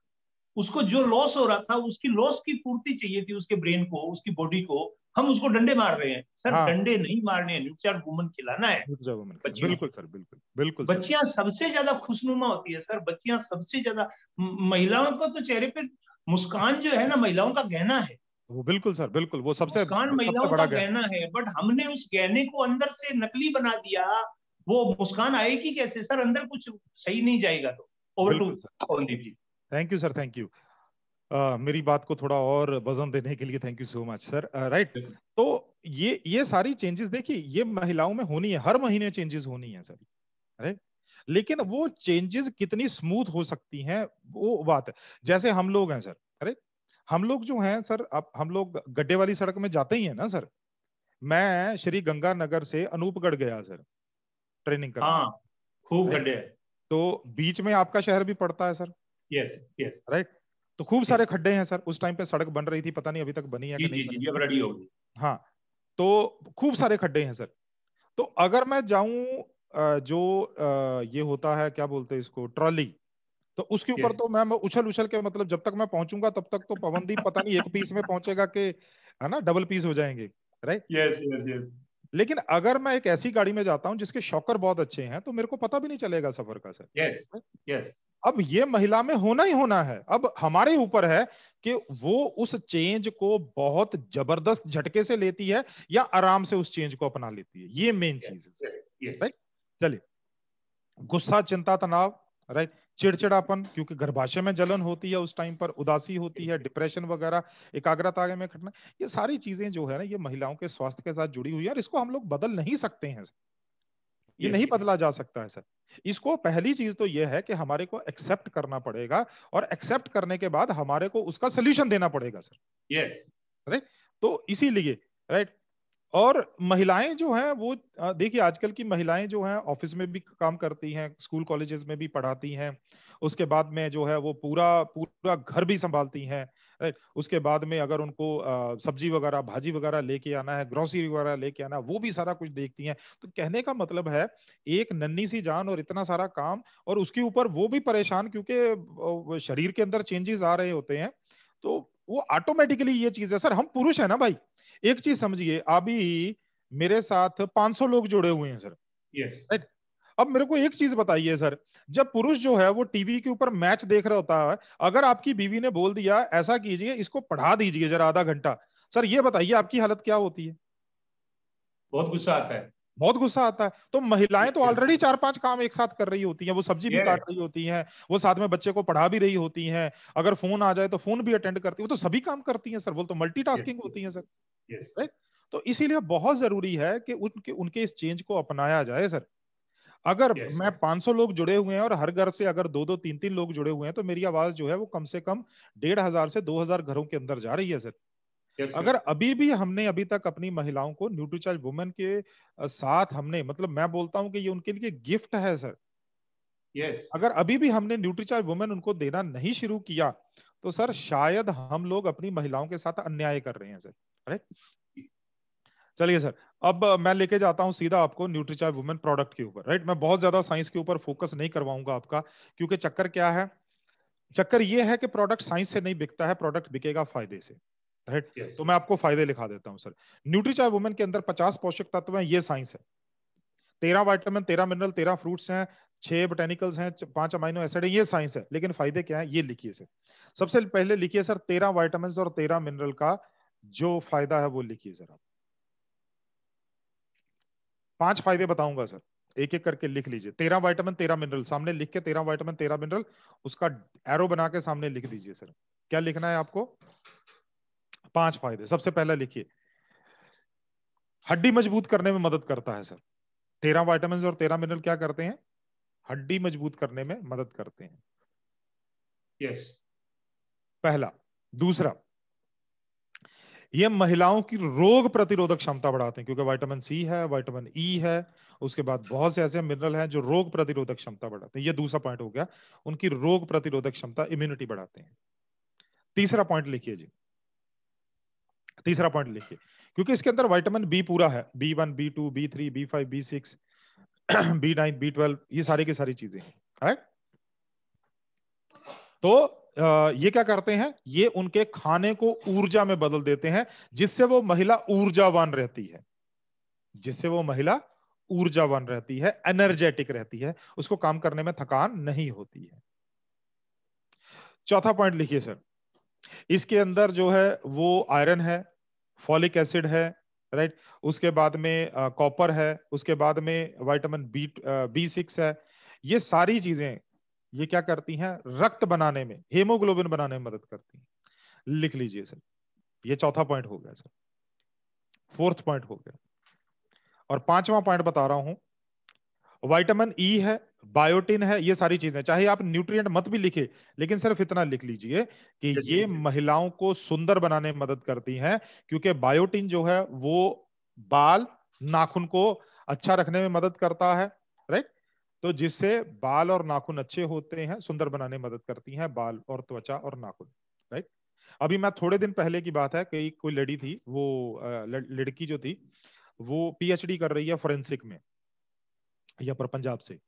उसको जो लॉस हो रहा था उसकी लॉस की पूर्ति चाहिए थी, उसके ब्रेन को, उसकी बॉडी को। हम उसको डंडे मार रहे हैं। सर हाँ, डंडे नहीं मारने हैं, न्यूट्रीचार्ज वुमन खिलाना है बच्चियों बिल्कुल को। सर, बिल्कुल बिल्कुल सर। बच्चियां सबसे ज्यादा खुशनुमा होती है सर, बच्चियां सबसे ज्यादा, महिलाओं को तो चेहरे पे मुस्कान जो है ना महिलाओं का गहना है। वो बिल्कुल सर, बिल्कुल, वो सबसे मुस्कान सबसे महिलाओं का बड़ा गहना। गहना है, बट हमने उस गहने को अंदर से नकली बना दिया। वो मुस्कान आएगी कैसे सर, अंदर कुछ सही नहीं जाएगा तो। ओवर टू बिल्कुल sir, Pavandeep ji. Thank you sir, thank you. मेरी बात को थोड़ा और वजन देने के लिए thank you so much sir. Right, तो ये सारी चेंजेस देखिए ये महिलाओं में होनी है, हर महीने चेंजेस होनी है सर। राइट, लेकिन वो चेंजेस कितनी स्मूथ हो सकती हैं वो बात है। जैसे हम लोग हैं सर, राइट, हम लोग जो हैं सर, अब हम लोग गड्ढे वाली सड़क में जाते ही हैं ना सर। मैं श्री गंगानगर से अनूपगढ़ गया सर ट्रेनिंग करने, हाँ खूब राइट, गड्ढे है। तो बीच में आपका शहर भी पड़ता है सर, यस यस राइट, तो खूब सारे यस। खड्डे हैं सर। उस टाइम पे सड़क बन रही थी, पता नहीं अभी तक बनी है जी कि नहीं जी जी बनी। जी, अब रेडी होगी। हाँ, तो खूब सारे खड्डे हैं सर। तो अगर मैं जाऊं जो ये होता है क्या बोलते हैं इसको, ट्रॉली, तो उसके ऊपर यस तो मैं उछल उछल के, मतलब जब तक मैं पहुंचूंगा तब तक तो पवनदीप पता नहीं एक पीस में पहुंचेगा कि, है ना, डबल पीस हो जाएंगे, राइट। यस यस यस लेकिन अगर मैं एक ऐसी गाड़ी में जाता हूं जिसके शॉकर बहुत अच्छे हैं तो मेरे को पता भी नहीं चलेगा सफर का यस सर। यस। अब ये महिला में होना ही होना है, अब हमारे ऊपर है कि वो उस चेंज को बहुत जबरदस्त झटके से लेती है या आराम से उस चेंज को अपना लेती है, ये मेन चीज है, यस राइट। चलिए, गुस्सा, चिंता, तनाव, राइट, चिड़चिड़ापन, क्योंकि गर्भाशय में जलन होती है उस टाइम पर, उदासी होती है, डिप्रेशन वगैरह, एकाग्रता में घटना, ये सारी चीजें जो है ना ये महिलाओं के स्वास्थ्य के साथ जुड़ी हुई है और इसको हम लोग बदल नहीं सकते हैं, ये नहीं यस बदला जा सकता है सर। इसको पहली चीज तो ये है कि हमारे को एक्सेप्ट करना पड़ेगा और एक्सेप्ट करने के बाद हमारे को उसका सोल्यूशन देना पड़ेगा सर, यस। राइट। तो इसीलिए, राइट, और महिलाएं जो हैं वो देखिए आजकल की महिलाएं जो हैं ऑफिस में भी काम करती हैं, स्कूल कॉलेजेस में भी पढ़ाती हैं, उसके बाद में जो है वो पूरा पूरा घर भी संभालती हैं, राइट। उसके बाद में अगर उनको सब्जी वगैरह भाजी वगैरह लेके आना है, ग्रोसरी वगैरह लेके आना है, वो भी सारा कुछ देखती हैं। तो कहने का मतलब है एक नन्ही सी जान और इतना सारा काम, और उसके ऊपर वो भी परेशान क्योंकि शरीर के अंदर चेंजेस आ रहे होते हैं, तो वो ऑटोमेटिकली ये चीज है सर। हम पुरुष है ना भाई, एक चीज समझिए, अभी मेरे साथ 500 लोग जुड़े हुए हैं सर, यस राइट। अब मेरे को एक चीज बताइए सर, जब पुरुष जो है वो टीवी के ऊपर मैच देख रहा होता है, अगर आपकी बीवी ने बोल दिया ऐसा कीजिए इसको पढ़ा दीजिए जरा आधा घंटा, सर ये बताइए आपकी हालत क्या होती है? बहुत गुस्सा आता है। बहुत गुस्सा आता है। तो महिलाएं तो यस ऑलरेडी 4-5 काम एक साथ कर रही होती हैं, वो सब्जी भी काट यस रही होती हैं, वो साथ में बच्चे को पढ़ा भी रही होती हैं, अगर फोन आ जाए तो फोन भी अटेंड करती है, वो तो सभी काम करती हैं सर, वो तो यस मल्टीटास्किंग होती है सर, यस राइट। तो इसीलिए बहुत जरूरी है कि उनके उनके इस चेंज को अपनाया जाए सर। अगर यस मैं 500 लोग जुड़े हुए हैं और हर घर से अगर 2-2 3-3 लोग जुड़े हुए हैं तो मेरी आवाज जो है वो कम से कम 1,500 से 2,000 घरों के अंदर जा रही है सर। यस अगर सर। अभी भी हमने अभी तक अपनी महिलाओं को न्यूट्रीचार्ज वुमेन के साथ हमने, मतलब मैं बोलता हूं कि ये उनके लिए गिफ्ट है सर, यस अगर अभी भी हमने न्यूट्रीचार्ज वुमेन उनको देना नहीं शुरू किया तो सर शायद हम लोग अपनी महिलाओं के साथ अन्याय कर रहे हैं सर, राइट। चलिए सर, अब मैं लेके जाता हूं सीधा आपको न्यूट्रीचार्ज वुमेन प्रोडक्ट के ऊपर, राइट। मैं बहुत ज्यादा साइंस के ऊपर फोकस नहीं करवाऊंगा आपका, क्योंकि चक्कर क्या है, चक्कर ये है कि प्रोडक्ट साइंस से नहीं बिकता है, प्रोडक्ट बिकेगा फायदे से, राइट। यस तो मैं आपको फायदे लिखा देता हूं सर। न्यूट्रीचार्ज वुमेन के अंदर 50 पोषक तत्व हैं, ये साइंस है। 13 विटामिन, 13 मिनरल, 13 फ्रूट्स हैं, 6 बोटेनिकल्स हैं, 5 अमाइनो एसिड है, ये साइंस है। लेकिन फायदे क्या है ये लिखिए सर। सबसे पहले लिखिए सर 13 विटामिन और 13 मिनरल का जो फायदा है वो लिखिए सर आप। 5 फायदे बताऊंगा सर, एक एक करके लिख लीजिए। 13 विटामिन 13 मिनरल सामने लिख के, 13 विटामिन 13 मिनरल, उसका एरो बना के सामने लिख दीजिए सर। क्या लिखना है आपको? 5 फायदे। सबसे पहला लिखिए, हड्डी मजबूत करने में मदद करता है सर। 13 विटामिन और 13 मिनरल क्या करते हैं? हड्डी मजबूत करने में मदद करते हैं, यस पहला। दूसरा, ये महिलाओं की रोग प्रतिरोधक क्षमता बढ़ाते हैं, क्योंकि विटामिन सी है, विटामिन ई है, उसके बाद बहुत से ऐसे मिनरल हैं जो रोग प्रतिरोधक क्षमता बढ़ाते हैं। ये दूसरा पॉइंट हो गया, उनकी रोग प्रतिरोधक क्षमता, इम्यूनिटी बढ़ाते हैं। तीसरा पॉइंट लिखिए जी, तीसरा पॉइंट लिखिए, क्योंकि इसके अंदर विटामिन बी पूरा है, B1, B2, B3, B5, B6, B9, B12, ये सारी की सारी चीजें हैं, राइट। तो ये क्या करते हैं, ये उनके खाने को ऊर्जा में बदल देते हैं, जिससे वो महिला ऊर्जावान रहती है, जिससे वो महिला ऊर्जावान रहती है, एनर्जेटिक रहती है, उसको काम करने में थकान नहीं होती है। चौथा पॉइंट लिखिए सर, इसके अंदर जो है वो आयरन है, फॉलिक एसिड है, राइट, उसके बाद में कॉपर है, उसके बाद में विटामिन B6 है। ये सारी चीजें ये क्या करती हैं, रक्त बनाने में, हेमोग्लोबिन बनाने में मदद करती हैं। लिख लीजिए सर, ये चौथा पॉइंट हो गया सर, फोर्थ पॉइंट हो गया। और पांचवा पॉइंट बता रहा हूं, विटामिन ई है, बायोटिन है, ये सारी चीजें, चाहे आप न्यूट्रिएंट मत भी लिखे, लेकिन सिर्फ इतना लिख लीजिए कि ये महिलाओं को सुंदर बनाने में मदद करती हैं, क्योंकि बायोटिन जो है वो बाल नाखून को अच्छा रखने में मदद करता है, राइट। तो जिससे बाल और नाखून अच्छे होते हैं, सुंदर बनाने में मदद करती हैं बाल और त्वचा और नाखून, राइट। अभी मैं थोड़े दिन पहले की बात है कि कोई लड़ी थी, वो लड़की जो थी वो PhD कर रही है फोरेंसिक में, या पर पंजाब से।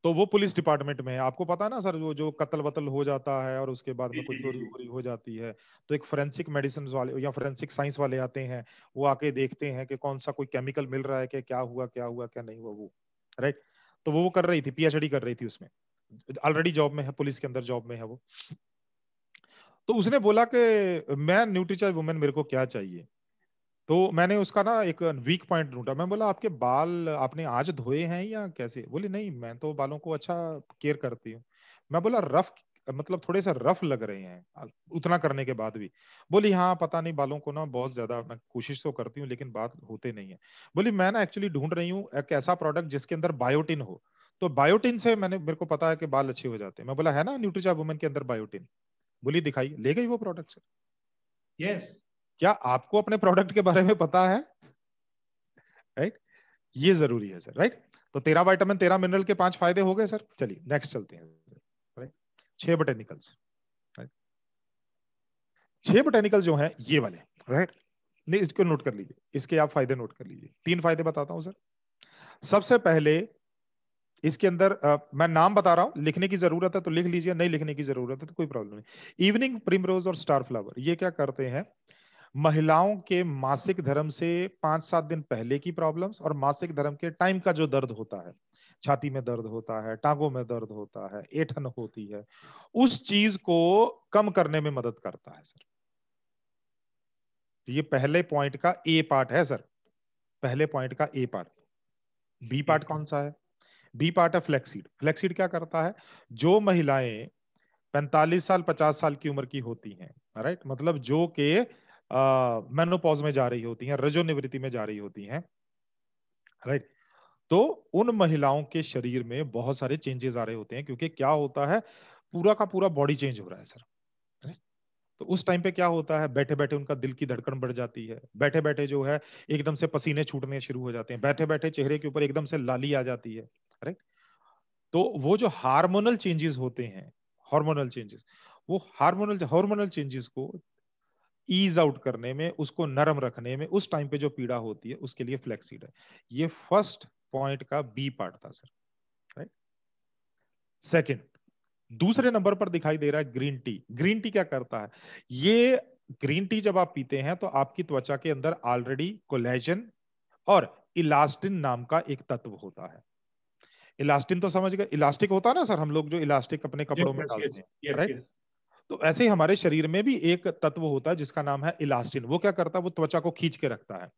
तो वो पुलिस डिपार्टमेंट में है, आपको पता है ना सर, वो जो कत्ल वतल हो जाता है और उसके बाद में कोई चोरी वोरी हो जाती है, तो एक फोरेंसिक मेडिसिन वाले या फोरेंसिक साइंस वाले आते हैं, वो आके देखते हैं कि कौन सा कोई केमिकल मिल रहा है, कि क्या हुआ क्या हुआ क्या नहीं हुआ, वो राइट। तो वो कर रही थी, PhD कर रही थी उसमें, ऑलरेडी जॉब में है, पुलिस के अंदर जॉब में है वो। तो उसने बोला कि मैं न्यूट्रीचार्ज वुमेन, मेरे को क्या चाहिए। तो मैंने उसका ना एक वीक पॉइंट ढूंढा, मैं बोला आपके बाल आपने आज धोए हैं या कैसे, बोली नहीं मैं तो बालों को अच्छा केयर करती हूँ। मैं बोला रफ, मतलब थोड़े से रफ लग रहे हैं उतना करने के बाद भी। बोली हाँ पता नहीं, बालों को ना बहुत ज्यादा मैं कोशिश तो करती हूँ लेकिन बात होते नहीं है। बोली मैं ना एक्चुअली ढूंढ रही हूँ एक ऐसा प्रोडक्ट जिसके अंदर बायोटिन हो, तो बायोटिन से मेरे को पता है कि बाल अच्छे हो जाते हैं। मैं बोला है ना न्यूट्रीचा वुमेन के अंदर बायोटिन, बोली दिखाई, ले गई वो प्रोडक्ट से। यस, क्या आपको अपने प्रोडक्ट के बारे में पता है, राइट, ये जरूरी है सर, राइट। तो 13 विटामिन 13 मिनरल के 5 फायदे हो गए सर। चलिए नेक्स्ट चलते हैं, राइट। 6 बोटेनिकल्स, राइट, 6 बोटेनिकल जो है ये वाले, राइट, नहीं इसको नोट कर लीजिए, इसके आप फायदे नोट कर लीजिए। 3 फायदे बताता हूं सर। सबसे पहले इसके अंदर मैं नाम बता रहा हूं, लिखने की जरूरत है तो लिख लीजिए, नहीं लिखने की जरूरत है तो कोई प्रॉब्लम नहीं। इवनिंग प्रिमरोज और स्टार फ्लावर ये क्या करते हैं, महिलाओं के मासिक धर्म से 5-7 दिन पहले की प्रॉब्लम्स और मासिक धर्म के टाइम का जो दर्द होता है, छाती में दर्द होता है, टांगों में दर्द होता है, ऐंठन होती है, उस चीज को कम करने में मदद करता है सर। ये पहले पॉइंट का ए पार्ट है सर, पहले पॉइंट का ए पार्ट। बी पार्ट कौन सा है, बी पार्ट है फ्लैक्सीड। फ्लैक्सीड क्या करता है, जो महिलाएं 45 साल 50 साल की उम्र की होती हैं, राइट, मतलब जो कि मेनोपॉज में जा रही होती हैं, रजोनिवृत्ति में जा रही होती हैं, राइट, तो उन महिलाओं के शरीर में बहुत सारे चेंजेस आ रहे होते हैं, क्योंकि क्या होता है, पूरा का पूरा बॉडी चेंज हो रहा है सर, राइट। तो उस टाइम पे क्या होता है, बैठे बैठे उनका दिल की धड़कन बढ़ जाती है, बैठे बैठे जो है एकदम से पसीने छूटने शुरू हो जाते हैं, बैठे बैठे चेहरे के ऊपर एकदम से लाली आ जाती है, राइट। तो वो जो हार्मोनल चेंजेस होते हैं, हार्मोनल चेंजेस, वो हार्मोनल हार्मोनल चेंजेस को ईज आउट करने में, उसको नरम रखने में, उस टाइम पे जो पीड़ा होती है उसके लिए फ्लैक्सीड है। ये फर्स्ट पॉइंट का बी पार्ट था सर, राइट। सेकंड, दूसरे नंबर पर दिखाई दे रहा है ग्रीन टी। ग्रीन टी क्या करता है, ये ग्रीन टी जब आप पीते हैं तो आपकी त्वचा के अंदर ऑलरेडी कोलेजन और इलास्टिन नाम का एक तत्व होता है। इलास्टिन तो समझ गए, इलास्टिक होता है ना सर, हम लोग जो इलास्टिक अपने कपड़ों में यस, डालते यस, हैं, यस, राइट। यस। तो ऐसे ही हमारे शरीर में भी एक तत्व होता है जिसका नाम है इलास्टिन। वो क्या करता है, वो त्वचा को खींच के रखता है।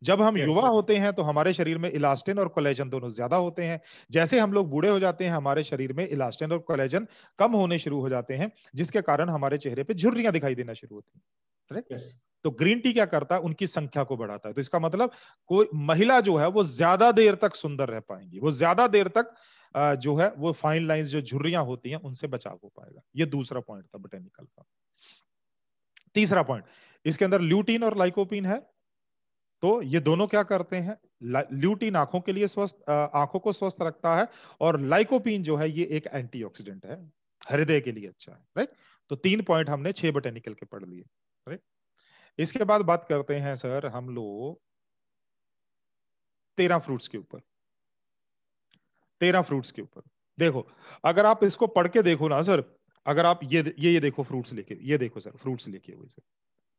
जब हम यस, युवा होते हैं तो हमारे शरीर में इलास्टिन और कोलेजन दोनों ज्यादा होते हैं। जैसे हम लोग बूढ़े हो जाते हैं, हमारे शरीर में इलास्टिन और कोलेजन कम होने शुरू हो जाते हैं, जिसके कारण हमारे चेहरे पे झुर्रियां दिखाई देना शुरू होती हैं, राइट। यस। तो ग्रीन टी क्या करता है, उनकी संख्या को बढ़ाता है। तो इसका मतलब कोई महिला जो है वो ज्यादा देर तक सुंदर रह पाएंगी, वो ज्यादा देर तक जो है वो फाइन लाइंस जो झुर्रियां होती हैं उनसे बचाव हो पाएगा। ये दूसरा पॉइंट था बोटेनिकल का। तीसरा पॉइंट, इसके अंदर ल्यूटीन और लाइकोपीन है। तो ये दोनों क्या करते हैं, ल्यूटीन आंखों के लिए स्वस्थ, आंखों को स्वस्थ रखता है, और लाइकोपीन जो है ये एक एंटीऑक्सीडेंट है, हृदय के लिए अच्छा है, राइट। तो 3 पॉइंट हमने 6 बोटेनिकल के पढ़ लिए, राइट। इसके बाद बात करते हैं सर हम लोग 13 फ्रूट्स के ऊपर। 13 फ्रूट्स के ऊपर देखो, अगर आप इसको पढ़ के देखो ना सर, अगर आप ये देखो फ्रूट्स लेके, ये देखो सर फ्रूट्स लेके हुए सर,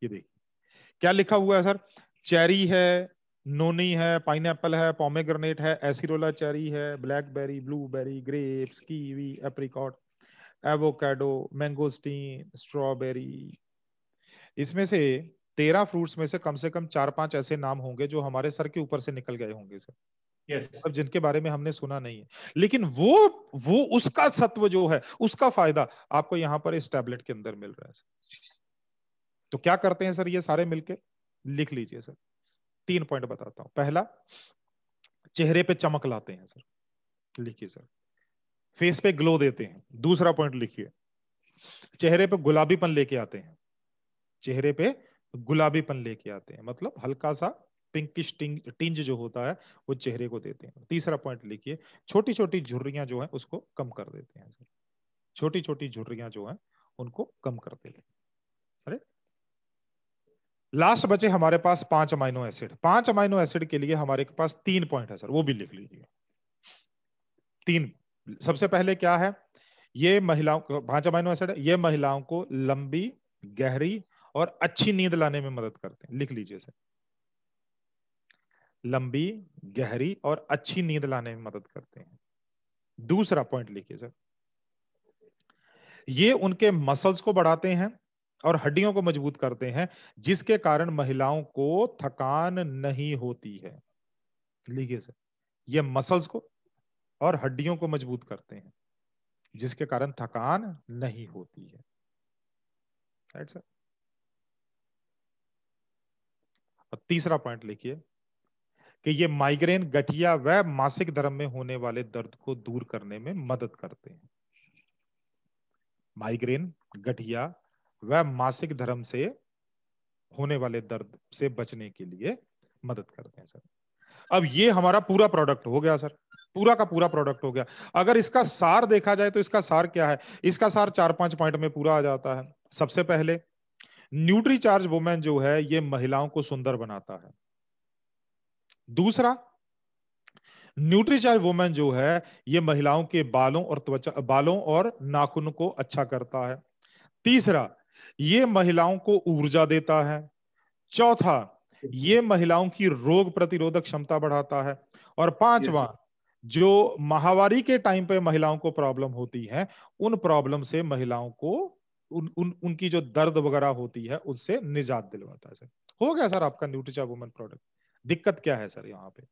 ये देखिए क्या लिखा हुआ है सर। चेरी है, नोनी है, पाइनएप्पल है, पोमेग्रेनेट है, एसिरोला चेरी है, blackberry, blueberry, grapes, kiwi, apricot, avocado, mangosteen, strawberry. इसमें से 13 फ्रूट्स में से कम 4-5 ऐसे नाम होंगे जो हमारे सर के ऊपर से निकल गए होंगे सर, यस, अब जिनके बारे में हमने सुना नहीं है, लेकिन वो उसका सत्व जो है, उसका फायदा आपको यहां पर इस टैबलेट के अंदर मिल रहा है सर। तो क्या करते हैं सर ये सारे मिलके, लिख लीजिए सर। 3 पॉइंट बताता हूं। पहला, चेहरे पे चमक लाते हैं सर, लिखिए सर। फेस पे ग्लो देते हैं। दूसरा पॉइंट लिखिए, चेहरे पे गुलाबीपन लेके आते हैं। चेहरे पे गुलाबीपन लेके आते हैं, मतलब हल्का सा पिंकिश टिंज जो होता है वो चेहरे को देते हैं। तीसरा पॉइंट लिखिए, छोटी छोटी झुर्रियां जो है उसको कम कर देते हैं। छोटी छोटी झुर्रियां जो है उनको कम कर देते हैं। अरे लास्ट बचे हमारे पास 5 अमाइनो एसिड। 5 अमाइनो एसिड के लिए हमारे पास 3 पॉइंट है सर, वो भी लिख लीजिए। 3। सबसे पहले क्या है, ये महिलाओं को 5 अमाइनो एसिड है, ये महिलाओं को लंबी, गहरी और अच्छी नींद लाने में मदद करते हैं। लिख लीजिए सर, लंबी, गहरी और अच्छी नींद लाने में मदद करते हैं। दूसरा पॉइंट लिखिए सर, ये उनके मसल्स को बढ़ाते हैं और हड्डियों को मजबूत करते हैं, जिसके कारण महिलाओं को थकान नहीं होती है। लिखिए सर, ये मसल्स को और हड्डियों को मजबूत करते हैं, जिसके कारण थकान नहीं होती है। Right sir. और तीसरा पॉइंट लिखिए कि ये माइग्रेन, गठिया व मासिक धर्म में होने वाले दर्द को दूर करने में मदद करते हैं। माइग्रेन, गठिया व मासिक धर्म से होने वाले दर्द से बचने के लिए मदद करते हैं सर। अब ये हमारा पूरा प्रोडक्ट हो गया सर, पूरा का पूरा प्रोडक्ट हो गया। अगर इसका सार देखा जाए तो इसका सार क्या है, इसका सार 4-5 पॉइंट में पूरा आ जाता है। सबसे पहले, न्यूट्रीचार्ज वुमेन जो है ये महिलाओं को सुंदर बनाता है। दूसरा, न्यूट्रीचार्ज वुमेन जो है ये महिलाओं के बालों और त्वचा, बालों और नाखून को अच्छा करता है। तीसरा, ये महिलाओं को ऊर्जा देता है। चौथा, ये महिलाओं की रोग प्रतिरोधक क्षमता बढ़ाता है। और पांचवा, जो माहवारी के टाइम पे महिलाओं को प्रॉब्लम होती है, उन प्रॉब्लम से महिलाओं को उनकी जो दर्द वगैरह होती है उससे निजात दिलवाता है सर। हो गया सर आपका न्यूट्रीचार्ज वुमन प्रोडक्ट। दिक्कत क्या है सर यहाँ पे,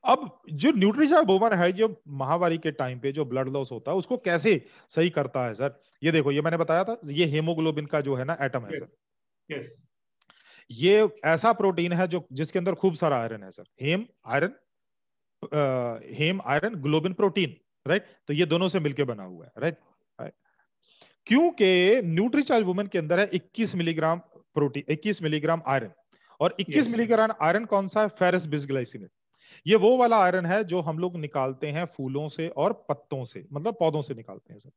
अब जो न्यूट्रीचार्ज वुमन है, जो माहवारी के टाइम पे जो ब्लड लॉस होता है उसको कैसे सही करता है सर। ये देखो, ये मैंने बताया था, ये हेमोग्लोबिन का जो है ना एटम है सर। यस, ये ऐसा प्रोटीन है जो जिसके अंदर खूब सारा आयरन है सर। हेम आयरन ग्लोबिन प्रोटीन, राइट। तो ये दोनों से मिलकर बना हुआ है, राइट। क्योंकि न्यूट्रीचार्ज वुमेन के अंदर है 21 मिलीग्राम प्रोटीन, 21 मिलीग्राम आयरन। और 21 मिलीग्राम आयरन कौन सा है, फेरस बिसग्लाइसिनेट। ये वो वाला आयरन है जो हम लोग निकालते हैं फूलों से और पत्तों से, मतलब पौधों से निकालते हैं सर।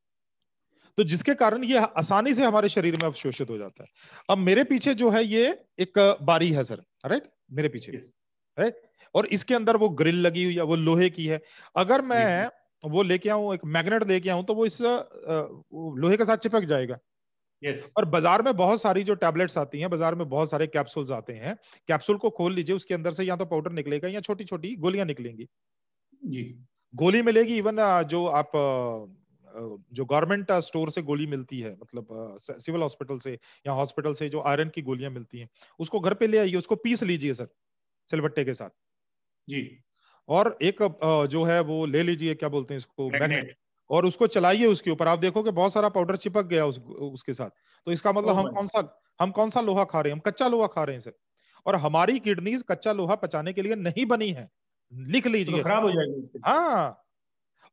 तो जिसके कारण ये आसानी से हमारे शरीर में अवशोषित हो जाता है। अब मेरे पीछे जो है ये एक बारी है सर, राइट, मेरे पीछे, राइट। और इसके अंदर वो ग्रिल लगी हुई है, वो लोहे की है। अगर मैं वो लेके आऊं, एक मैग्नेट लेके आऊं, तो वो इस लोहे के साथ चिपक जाएगा। और बाजार में बहुत सारी जो टैबलेट्स आती हैं, बाजार में बहुत सारे कैप्सूल्स आते हैं। कैप्सूल को खोल लीजिए, उसके अंदर से या तो पाउडर निकलेगा या छोटी छोटी गोलियां निकलेंगी जी। गोली मिलेगी, इवन जो आप जो गवर्नमेंट स्टोर से गोली मिलती है, मतलब सिविल हॉस्पिटल से या हॉस्पिटल से जो आयरन की गोलियां मिलती हैं, उसको घर पे ले आइए, उसको पीस लीजिए सर सिलबट्टे के साथ जी। और एक जो है वो ले लीजिए, क्या बोलते हैं इसको, मैग्नेट, और उसको चलाइए उसके ऊपर, आप देखोगे बहुत सारा पाउडर चिपक गया उसके साथ। तो इसका मतलब हम कौन सा लोहा खा रहे हैं, हम कच्चा लोहा खा रहे हैं सर। और हमारी किडनीज कच्चा लोहा पचाने के लिए नहीं बनी है, लिख लीजिए, तो खराब हो जाएगी। हाँ,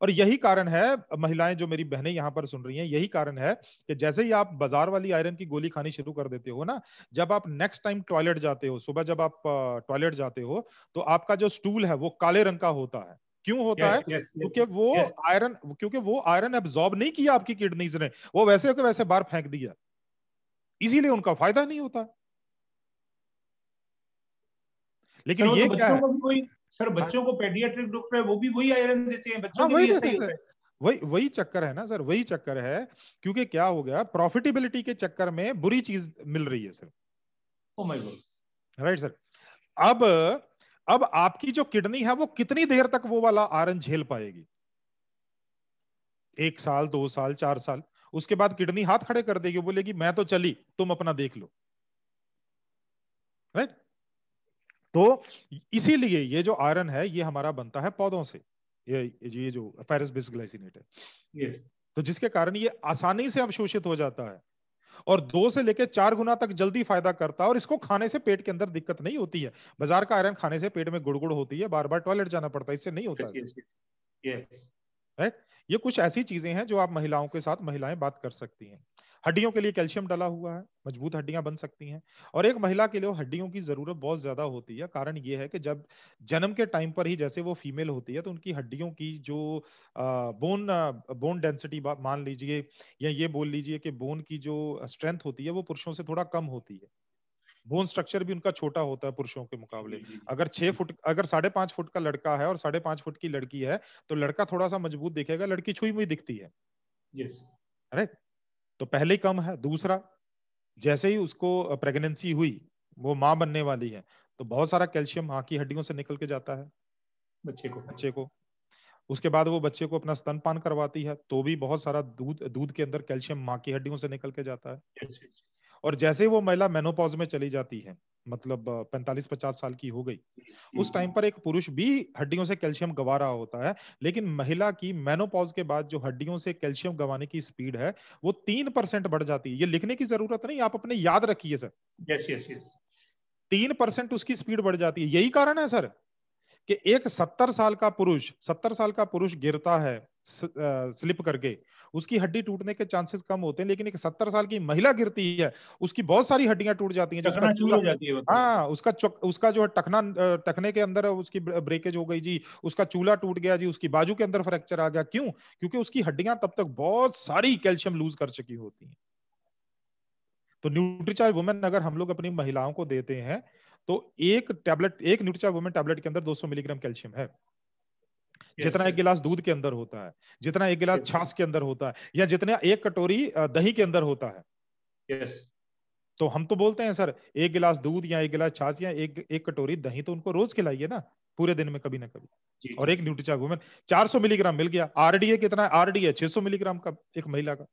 और यही कारण है, महिलाएं जो मेरी बहनें यहां पर सुन रही हैं, यही कारण है कि जैसे ही आप बाजार वाली आयरन की गोली खानी शुरू कर देते हो ना, जब आप नेक्स्ट टाइम टॉयलेट जाते हो, सुबह जब आप टॉयलेट जाते हो, तो आपका जो स्टूल है वो काले रंग का होता है। क्यों होता है? क्योंकि वो आयरन एब्जॉर्ब नहीं किया आपकी किडनीज ने, वो वैसे के वैसे बाहर फेंक दिया, इसीलिए उनका फायदा नहीं होता। लेकिन ये तो क्या है सर, बच्चों को पेडियाट्रिक डॉक्टर है वो भी वही आयरन देते हैं, बच्चों के भी ऐसा ही होता है। वही वही चक्कर है ना सर, वही चक्कर है। क्योंकि क्या हो गया, प्रॉफिटेबिलिटी के चक्कर में बुरी चीज मिल रही है sir. Oh my God. Right sir. अब अब आपकी जो किडनी है वो कितनी देर तक वो वाला आयरन झेल पाएगी? 1 साल, 2 साल, 4 साल, उसके बाद किडनी हाथ खड़े कर देगी, बोलेगी मैं तो चली, तुम अपना देख लो। राइट। तो इसीलिए ये जो आयरन है ये हमारा बनता है पौधों से, ये जो फेरस बिसग्लाइसिनेट है, यस। तो जिसके कारण ये आसानी से अवशोषित हो जाता है और 2 से लेकर 4 गुना तक जल्दी फायदा करता है। और इसको खाने से पेट के अंदर दिक्कत नहीं होती है। बाजार का आयरन खाने से पेट में गुड़गुड़ होती है, बार बार टॉयलेट जाना पड़ता है, इससे नहीं होता यस है। Yes yes. राइट। ये कुछ ऐसी चीजें हैं जो आप महिलाओं के साथ महिलाएं बात कर सकती हैं। हड्डियों के लिए कैल्शियम डला हुआ है, मजबूत हड्डियां बन सकती हैं। और एक महिला के लिए हड्डियों की जरूरत बहुत ज्यादा होती है। कारण ये है कि जब जन्म के टाइम पर ही जैसे वो फीमेल होती है तो उनकी हड्डियों की जो बोन डेंसिटी मान लीजिए, या ये बोल लीजिए कि बोन की जो स्ट्रेंथ होती है वो पुरुषों से थोड़ा कम होती है। बोन स्ट्रक्चर भी उनका छोटा होता है पुरुषों के मुकाबले। अगर 6 फुट, अगर 5.5 फुट का लड़का है और 5.5 फुट की लड़की है तो लड़का थोड़ा सा मजबूत दिखेगा, लड़की छुई मुई दिखती है। यस। राइट। तो पहले ही कम है। दूसरा, जैसे ही उसको प्रेगनेंसी हुई, वो माँ बनने वाली है, तो बहुत सारा कैल्शियम माँ की हड्डियों से निकल के जाता है बच्चे को। उसके बाद वो बच्चे को अपना स्तनपान करवाती है तो भी बहुत सारा दूध के अंदर कैल्शियम माँ की हड्डियों से निकल के जाता है। Yes yes. और जैसे ही वो महिला मेनोपॉज में चली जाती है, मतलब 45-50 साल की हो गई, उस टाइम पर एक पुरुष भी हड्डियों से कैल्शियम गंवा रहा होता है। लेकिन महिला की मेनोपॉज के बाद जो हड्डियों से कैल्शियम गंवाने की स्पीड है वो 3% बढ़ जाती है। ये लिखने की जरूरत नहीं, आप अपने याद रखिए सर। Yes yes yes. 3% उसकी स्पीड बढ़ जाती है। यही कारण है सर कि एक 70 साल का पुरुष गिरता है स्लिप करके, उसकी हड्डी टूटने के चांसेस कम होते हैं। लेकिन एक 70 साल की महिला गिरती है, उसकी बहुत सारी हड्डियां टूट जाती हैं। जो उसका चकनाचूर चूला, हो जाती है वो तो। हाँ, उसका जो है टखने के अंदर उसकी ब्रेकेज हो गई जी, उसका चूला टूट गया जी, उसकी बाजू के अंदर फ्रैक्चर आ गया। क्यों? क्योंकि उसकी हड्डियां तब तक बहुत सारी कैल्शियम लूज कर चुकी होती हैं। तो न्यूट्रीचार्ज वुमेन अगर हम लोग अपनी महिलाओं को देते हैं तो एक न्यूट्रीचार्ज वुमेन टैबलेट के अंदर 200 मिलीग्राम कैल्शियम है, जितना एक गिलास दूध के अंदर होता है, जितना एक गिलास छाछ के अंदर होता है, या जितना एक कटोरी दही के अंदर होता है। यस। तो हम तो बोलते हैं सर, एक गिलास दूध या एक गिलास छाछ या एक कटोरी दही तो उनको रोज खिलाइए ना, पूरे दिन में कभी ना कभी। जी और जी। एक न्यूट्रीचार्ज वुमेन 400 मिलीग्राम मिल गया। आरडीए कितना है? आरडीए 600 मिलीग्राम का एक महिला का।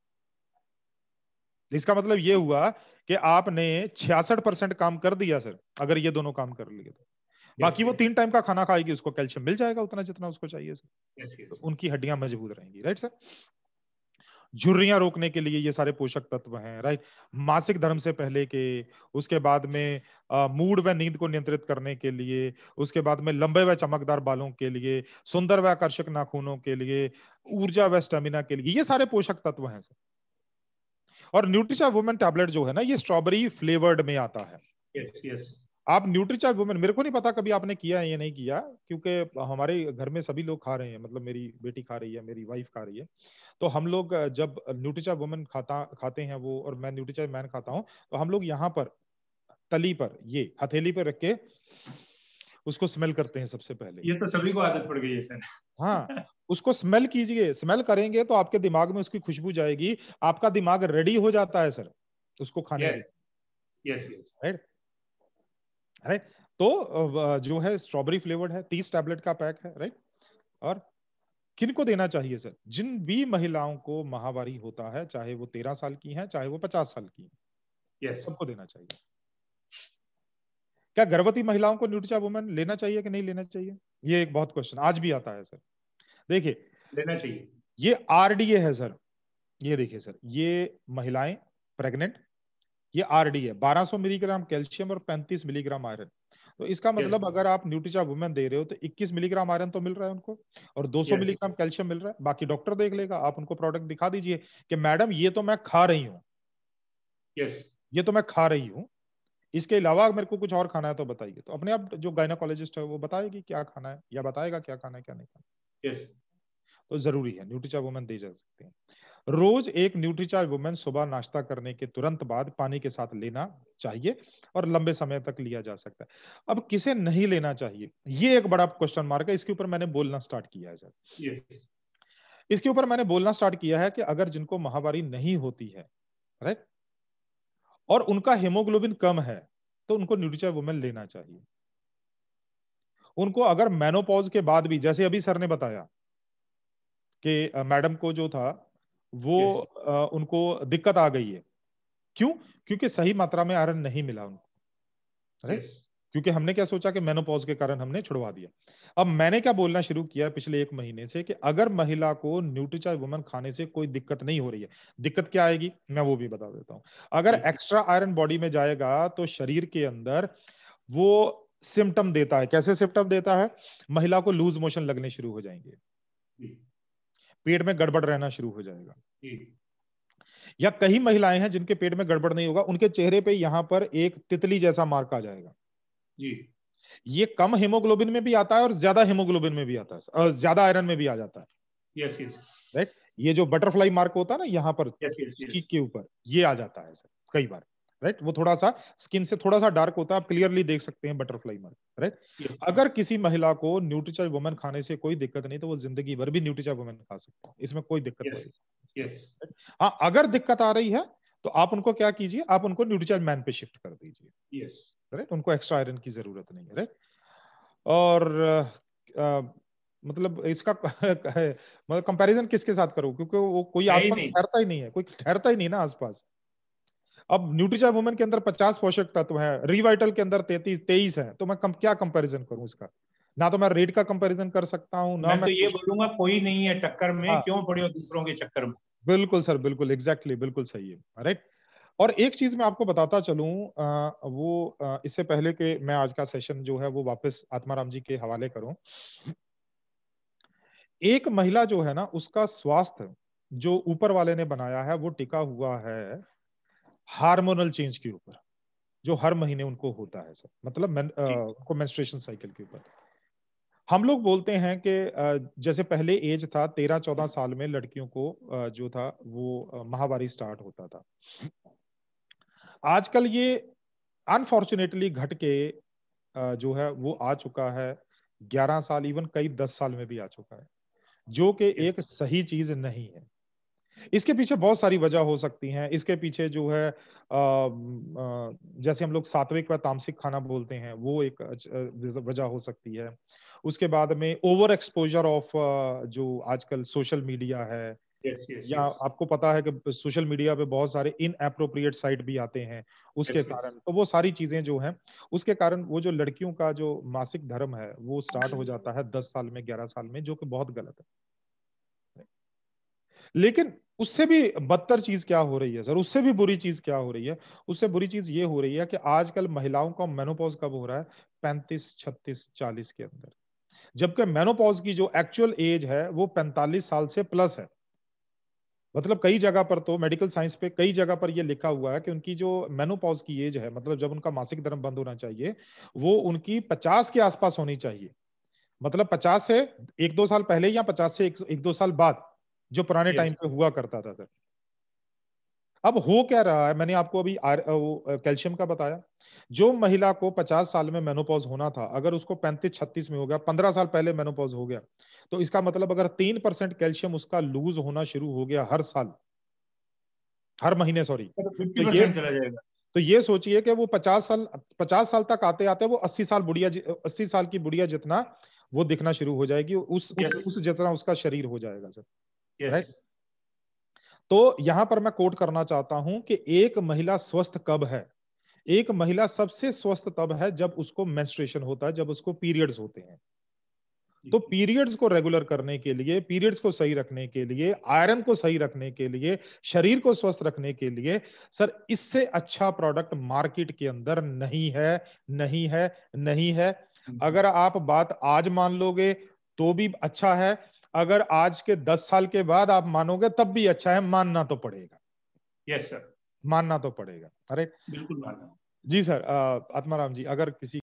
इसका मतलब ये हुआ कि आपने 66% काम कर दिया सर, अगर ये दोनों काम कर लिए तो। बाकी वो 3 टाइम का खाना खाएगी, उसको कैल्शियम मिल जाएगा उतना जितना उसको चाहिए सर। यस तो यस। उनकी हड्डियां मजबूत रहेंगी। Right sir. झुर्रियां रोकने के लिए ये सारे पोषक तत्व हैं। राइट। मासिक धर्म से पहले के, उसके बाद में मूड व नींद को नियंत्रित करने के लिए, उसके बाद में लंबे व चमकदार बालों के लिए, सुंदर व आकर्षक नाखूनों के लिए, ऊर्जा व स्टेमिना के लिए, ये सारे पोषक तत्व हैं सर। और न्यूट्रिचा वुमेन टैबलेट जो है ना, ये स्ट्रॉबेरी फ्लेवर्ड में आता है। Yes yes. आप न्यूट्रीचार्ज वुमेन, मेरे को नहीं पता कभी आपने किया है या नहीं किया, क्योंकि हमारे घर में सभी लोग खा रहे हैं, मतलब मेरी बेटी खा रही है, मेरी वाइफ खा रही है। तो हम लोग जब न्यूट्रीचार्ज वुमेन खाते हैं वो, और मैं न्यूट्रीचार्ज मैन खाता हूँ, तो हम लोग यहाँ पर तली पर, ये हथेली पर रख के उसको स्मेल करते हैं सबसे पहले। ये तो सभी को आदत पड़ गई है सर। हाँ, उसको स्मेल कीजिए। स्मेल करेंगे तो आपके दिमाग में उसकी खुशबू जाएगी, आपका दिमाग रेडी हो जाता है सर उसको खाने के। Yes yes yes. Right. Right. तो जो है स्ट्रॉबेरी फ्लेवर्ड है, 30 टैबलेट का पैक है। राइट। और किनको देना चाहिए सर? जिन भी महिलाओं को माहवारी होता है, चाहे वो 13 साल की है, चाहे वो 50 साल की है, यस। सबको देना चाहिए। क्या गर्भवती महिलाओं को न्यूट्रीचा वुमेन लेना चाहिए कि नहीं लेना चाहिए? ये एक बहुत क्वेश्चन आज भी आता है सर। देखिए, लेना चाहिए। ये आरडीए है सर। ये देखिए सर, ये महिलाएं प्रेग्नेंट, ये आरडीए 1200 मिलीग्राम कैल्शियम और 35 मिलीग्राम आयरन। तो इसका मतलब अगर आप न्यूट्रीचा वुमेन दे रहे हो तो 21 मिलीग्राम आयरन तो मिल रहा है उनको, और 200 मिलीग्राम कैल्शियम मिल रहा है। बाकी डॉक्टर देख लेगा, आप उनको प्रोडक्ट दिखा दीजिए कि मैडम ये तो मैं खा रही हूँ, ये तो मैं खा रही हूँ, इसके अलावा मेरे को कुछ और खाना है तो बताइए। तो अपने आप जो गायनाकोलॉजिस्ट है वो बताएगी क्या खाना है, या बताएगा क्या खाना है क्या नहीं खाना। तो जरूरी है, न्यूट्रीचा वुमेन दे जा सकते हैं। रोज एक न्यूट्रीचार्ज वुमेन सुबह नाश्ता करने के तुरंत बाद पानी के साथ लेना चाहिए, और लंबे समय तक लिया जा सकता है। अब किसे नहीं लेना चाहिए, ये एक बड़ा क्वेश्चन मार्क है, इसके ऊपर मैंने बोलना स्टार्ट किया है सर। इसके ऊपर मैंने बोलना स्टार्ट किया है कि अगर जिनको माहवारी नहीं होती है, राइट, और उनका हेमोग्लोबिन कम है, तो उनको न्यूट्रीचार्ज वुमेन लेना चाहिए। उनको अगर मेनोपॉज के बाद भी, जैसे अभी सर ने बताया कि मैडम को जो था वो उनको दिक्कत आ गई है, क्यों? क्योंकि सही मात्रा में आयरन नहीं मिला उनको, राइट। क्योंकि हमने क्या सोचा कि मेनोपॉज के कारण हमने छुड़वा दिया। अब मैंने क्या बोलना शुरू किया पिछले 1 महीने से कि अगर महिला को न्यूट्रीचार्ज वुमन खाने से कोई दिक्कत नहीं हो रही है, दिक्कत क्या आएगी मैं वो भी बता देता हूं। अगर एक्स्ट्रा आयरन बॉडी में जाएगा तो शरीर के अंदर वो सिम्टम देता है। कैसे सिम्टम देता है? महिला को लूज मोशन लगने शुरू हो जाएंगे, पेट में गड़बड़ रहना शुरू हो जाएगा, या कई महिलाएं हैं जिनके पेट में गड़बड़ नहीं होगा, उनके चेहरे पे यहां पर एक तितली जैसा मार्क आ जाएगा जी। ये कम हेमोग्लोबिन में भी आता है और ज्यादा हेमोग्लोबिन में भी आता है, और ज्यादा आयरन में भी आ जाता है। Yes yes, right. ये जो बटरफ्लाई मार्क होता है ना यहाँ पर चीक के ऊपर, ये आ जाता है सर कई बार, राइट। वो थोड़ा सा स्किन से थोड़ा सा डार्क होता है, आप क्लियरली देख सकते हैं बटरफ्लाई मार्क, राइट। अगर किसी महिला को न्यूट्रीचार्ज वुमन खाने से कोई दिक्कत नहीं तो वो जिंदगी भर भी न्यूट्रीचार्ज वुमन खा सकते हैं, इसमें कोई दिक्कत नहीं। हाँ, अगर दिक्कत आ रही है तो आप उनको क्या कीजिए, आप उनको न्यूट्रीचार्ज मैन पे शिफ्ट कर दीजिए, राइट। उनको एक्स्ट्रा आयरन की जरूरत नहीं है, राइट। और मतलब इसका मतलब कंपैरिजन किसके साथ करूं, क्योंकि वो कोई आसपास ठहरता ही नहीं है, कोई ठहरता ही नहीं ना आसपास। अब न्यूट्रीचार्ज वुमन के अंदर 50 पोषक तत्व है, रिवाइटल के अंदर 23 है, तो मैं क्या कंपैरिजन करूं इसका? ना तो मैं रेट का कंपैरिजन कर सकता हूं, ना मैं तो ये बोलूंगा कोई नहीं है टक्कर में। हाँ, क्यों पड़े हो दूसरों के चक्कर में। बिल्कुल सर, बिल्कुल एग्जैक्टली, बिल्कुल सही है, राइट। और एक चीज मैं आपको बताता चलूं, इससे पहले कि मैं आज का सेशन जो है वो वापस आत्माराम जी के हवाले करूं। एक महिला जो है ना, उसका स्वास्थ्य जो ऊपर वाले ने बनाया है वो टिका हुआ है हार्मोनल चेंज के ऊपर, जो हर महीने उनको होता है सर, मतलब उनको मेंस्ट्रुएशन साइकिल के ऊपर। हम लोग बोलते हैं कि जैसे पहले एज था 13-14 साल में लड़कियों को जो था वो माहवारी स्टार्ट होता था। आजकल ये अनफॉर्चुनेटली घट के जो है वो आ चुका है 11 साल, इवन कई 10 साल में भी आ चुका है, जो कि एक सही चीज नहीं है। इसके पीछे बहुत सारी वजह हो सकती हैं। इसके पीछे जो है जैसे हम लोग सात्विक व तामसिक खाना बोलते हैं, वो एक वजह हो सकती है। उसके बाद में ओवर एक्सपोजर ऑफ जो आजकल सोशल मीडिया है, या आपको पता है कि सोशल मीडिया पे बहुत सारे इनएप्रोप्रिएट साइट भी आते हैं, उसके कारण तो वो सारी चीजें जो हैं, उसके कारण वो जो लड़कियों का जो मासिक धर्म है वो स्टार्ट हो जाता है 10 साल में, 11 साल में, जो कि बहुत गलत है। लेकिन उससे भी बदतर चीज क्या हो रही है सर, उससे भी बुरी चीज क्या हो रही है? उससे बुरी चीज ये हो रही है कि आजकल महिलाओं का मेनोपॉज कब हो रहा है? 35, 36, 40 के अंदर, जबकि मेनोपॉज की जो एक्चुअल एज है वो 45 साल से प्लस है। मतलब कई जगह पर तो मेडिकल साइंस पे कई जगह पर ये लिखा हुआ है कि उनकी जो मेनोपॉज की एज है, मतलब जब उनका मासिक धर्म बंद होना चाहिए, वो उनकी 50 के आसपास होनी चाहिए। मतलब 50 से 1-2 साल पहले, या 50 से 1-2 साल बाद, जो पुराने टाइम पे हुआ करता था सर। अब हो क्या रहा है, मैंने आपको अभी कैल्शियम का बताया। जो महिला को 50 साल में मेनोपॉज होना था, अगर उसको 35-36 में हो गया, 15 साल पहले मेनोपॉज हो गया, तो इसका मतलब अगर 3% कैल्शियम उसका लूज होना शुरू हो गया हर साल, हर महीने, सॉरी, तो ये सोचिए कि वो 50 साल तक आते आते वो 80 साल की बुढ़िया जितना वो दिखना शुरू हो जाएगी, उस जितना उसका शरीर हो जाएगा सर, राइट। तो यहां पर मैं कोट करना चाहता हूं कि एक महिला स्वस्थ कब है? एक महिला सबसे स्वस्थ तब है जब उसको मेंस्ट्रुएशन होता है, जब उसको पीरियड्स होते हैं। तो पीरियड्स को रेगुलर करने के लिए, पीरियड्स को सही रखने के लिए, आयरन को सही रखने के लिए, शरीर को स्वस्थ रखने के लिए सर, इससे अच्छा प्रोडक्ट मार्केट के अंदर नहीं है, नहीं है, नहीं है। अगर आप बात आज मान लोगे तो भी अच्छा है, अगर आज के 10 साल के बाद आप मानोगे तब भी अच्छा है, मानना तो पड़ेगा। यस सर, मानना तो पड़ेगा। अरे बिल्कुल मानना। जी सर, आत्माराम जी, अगर किसी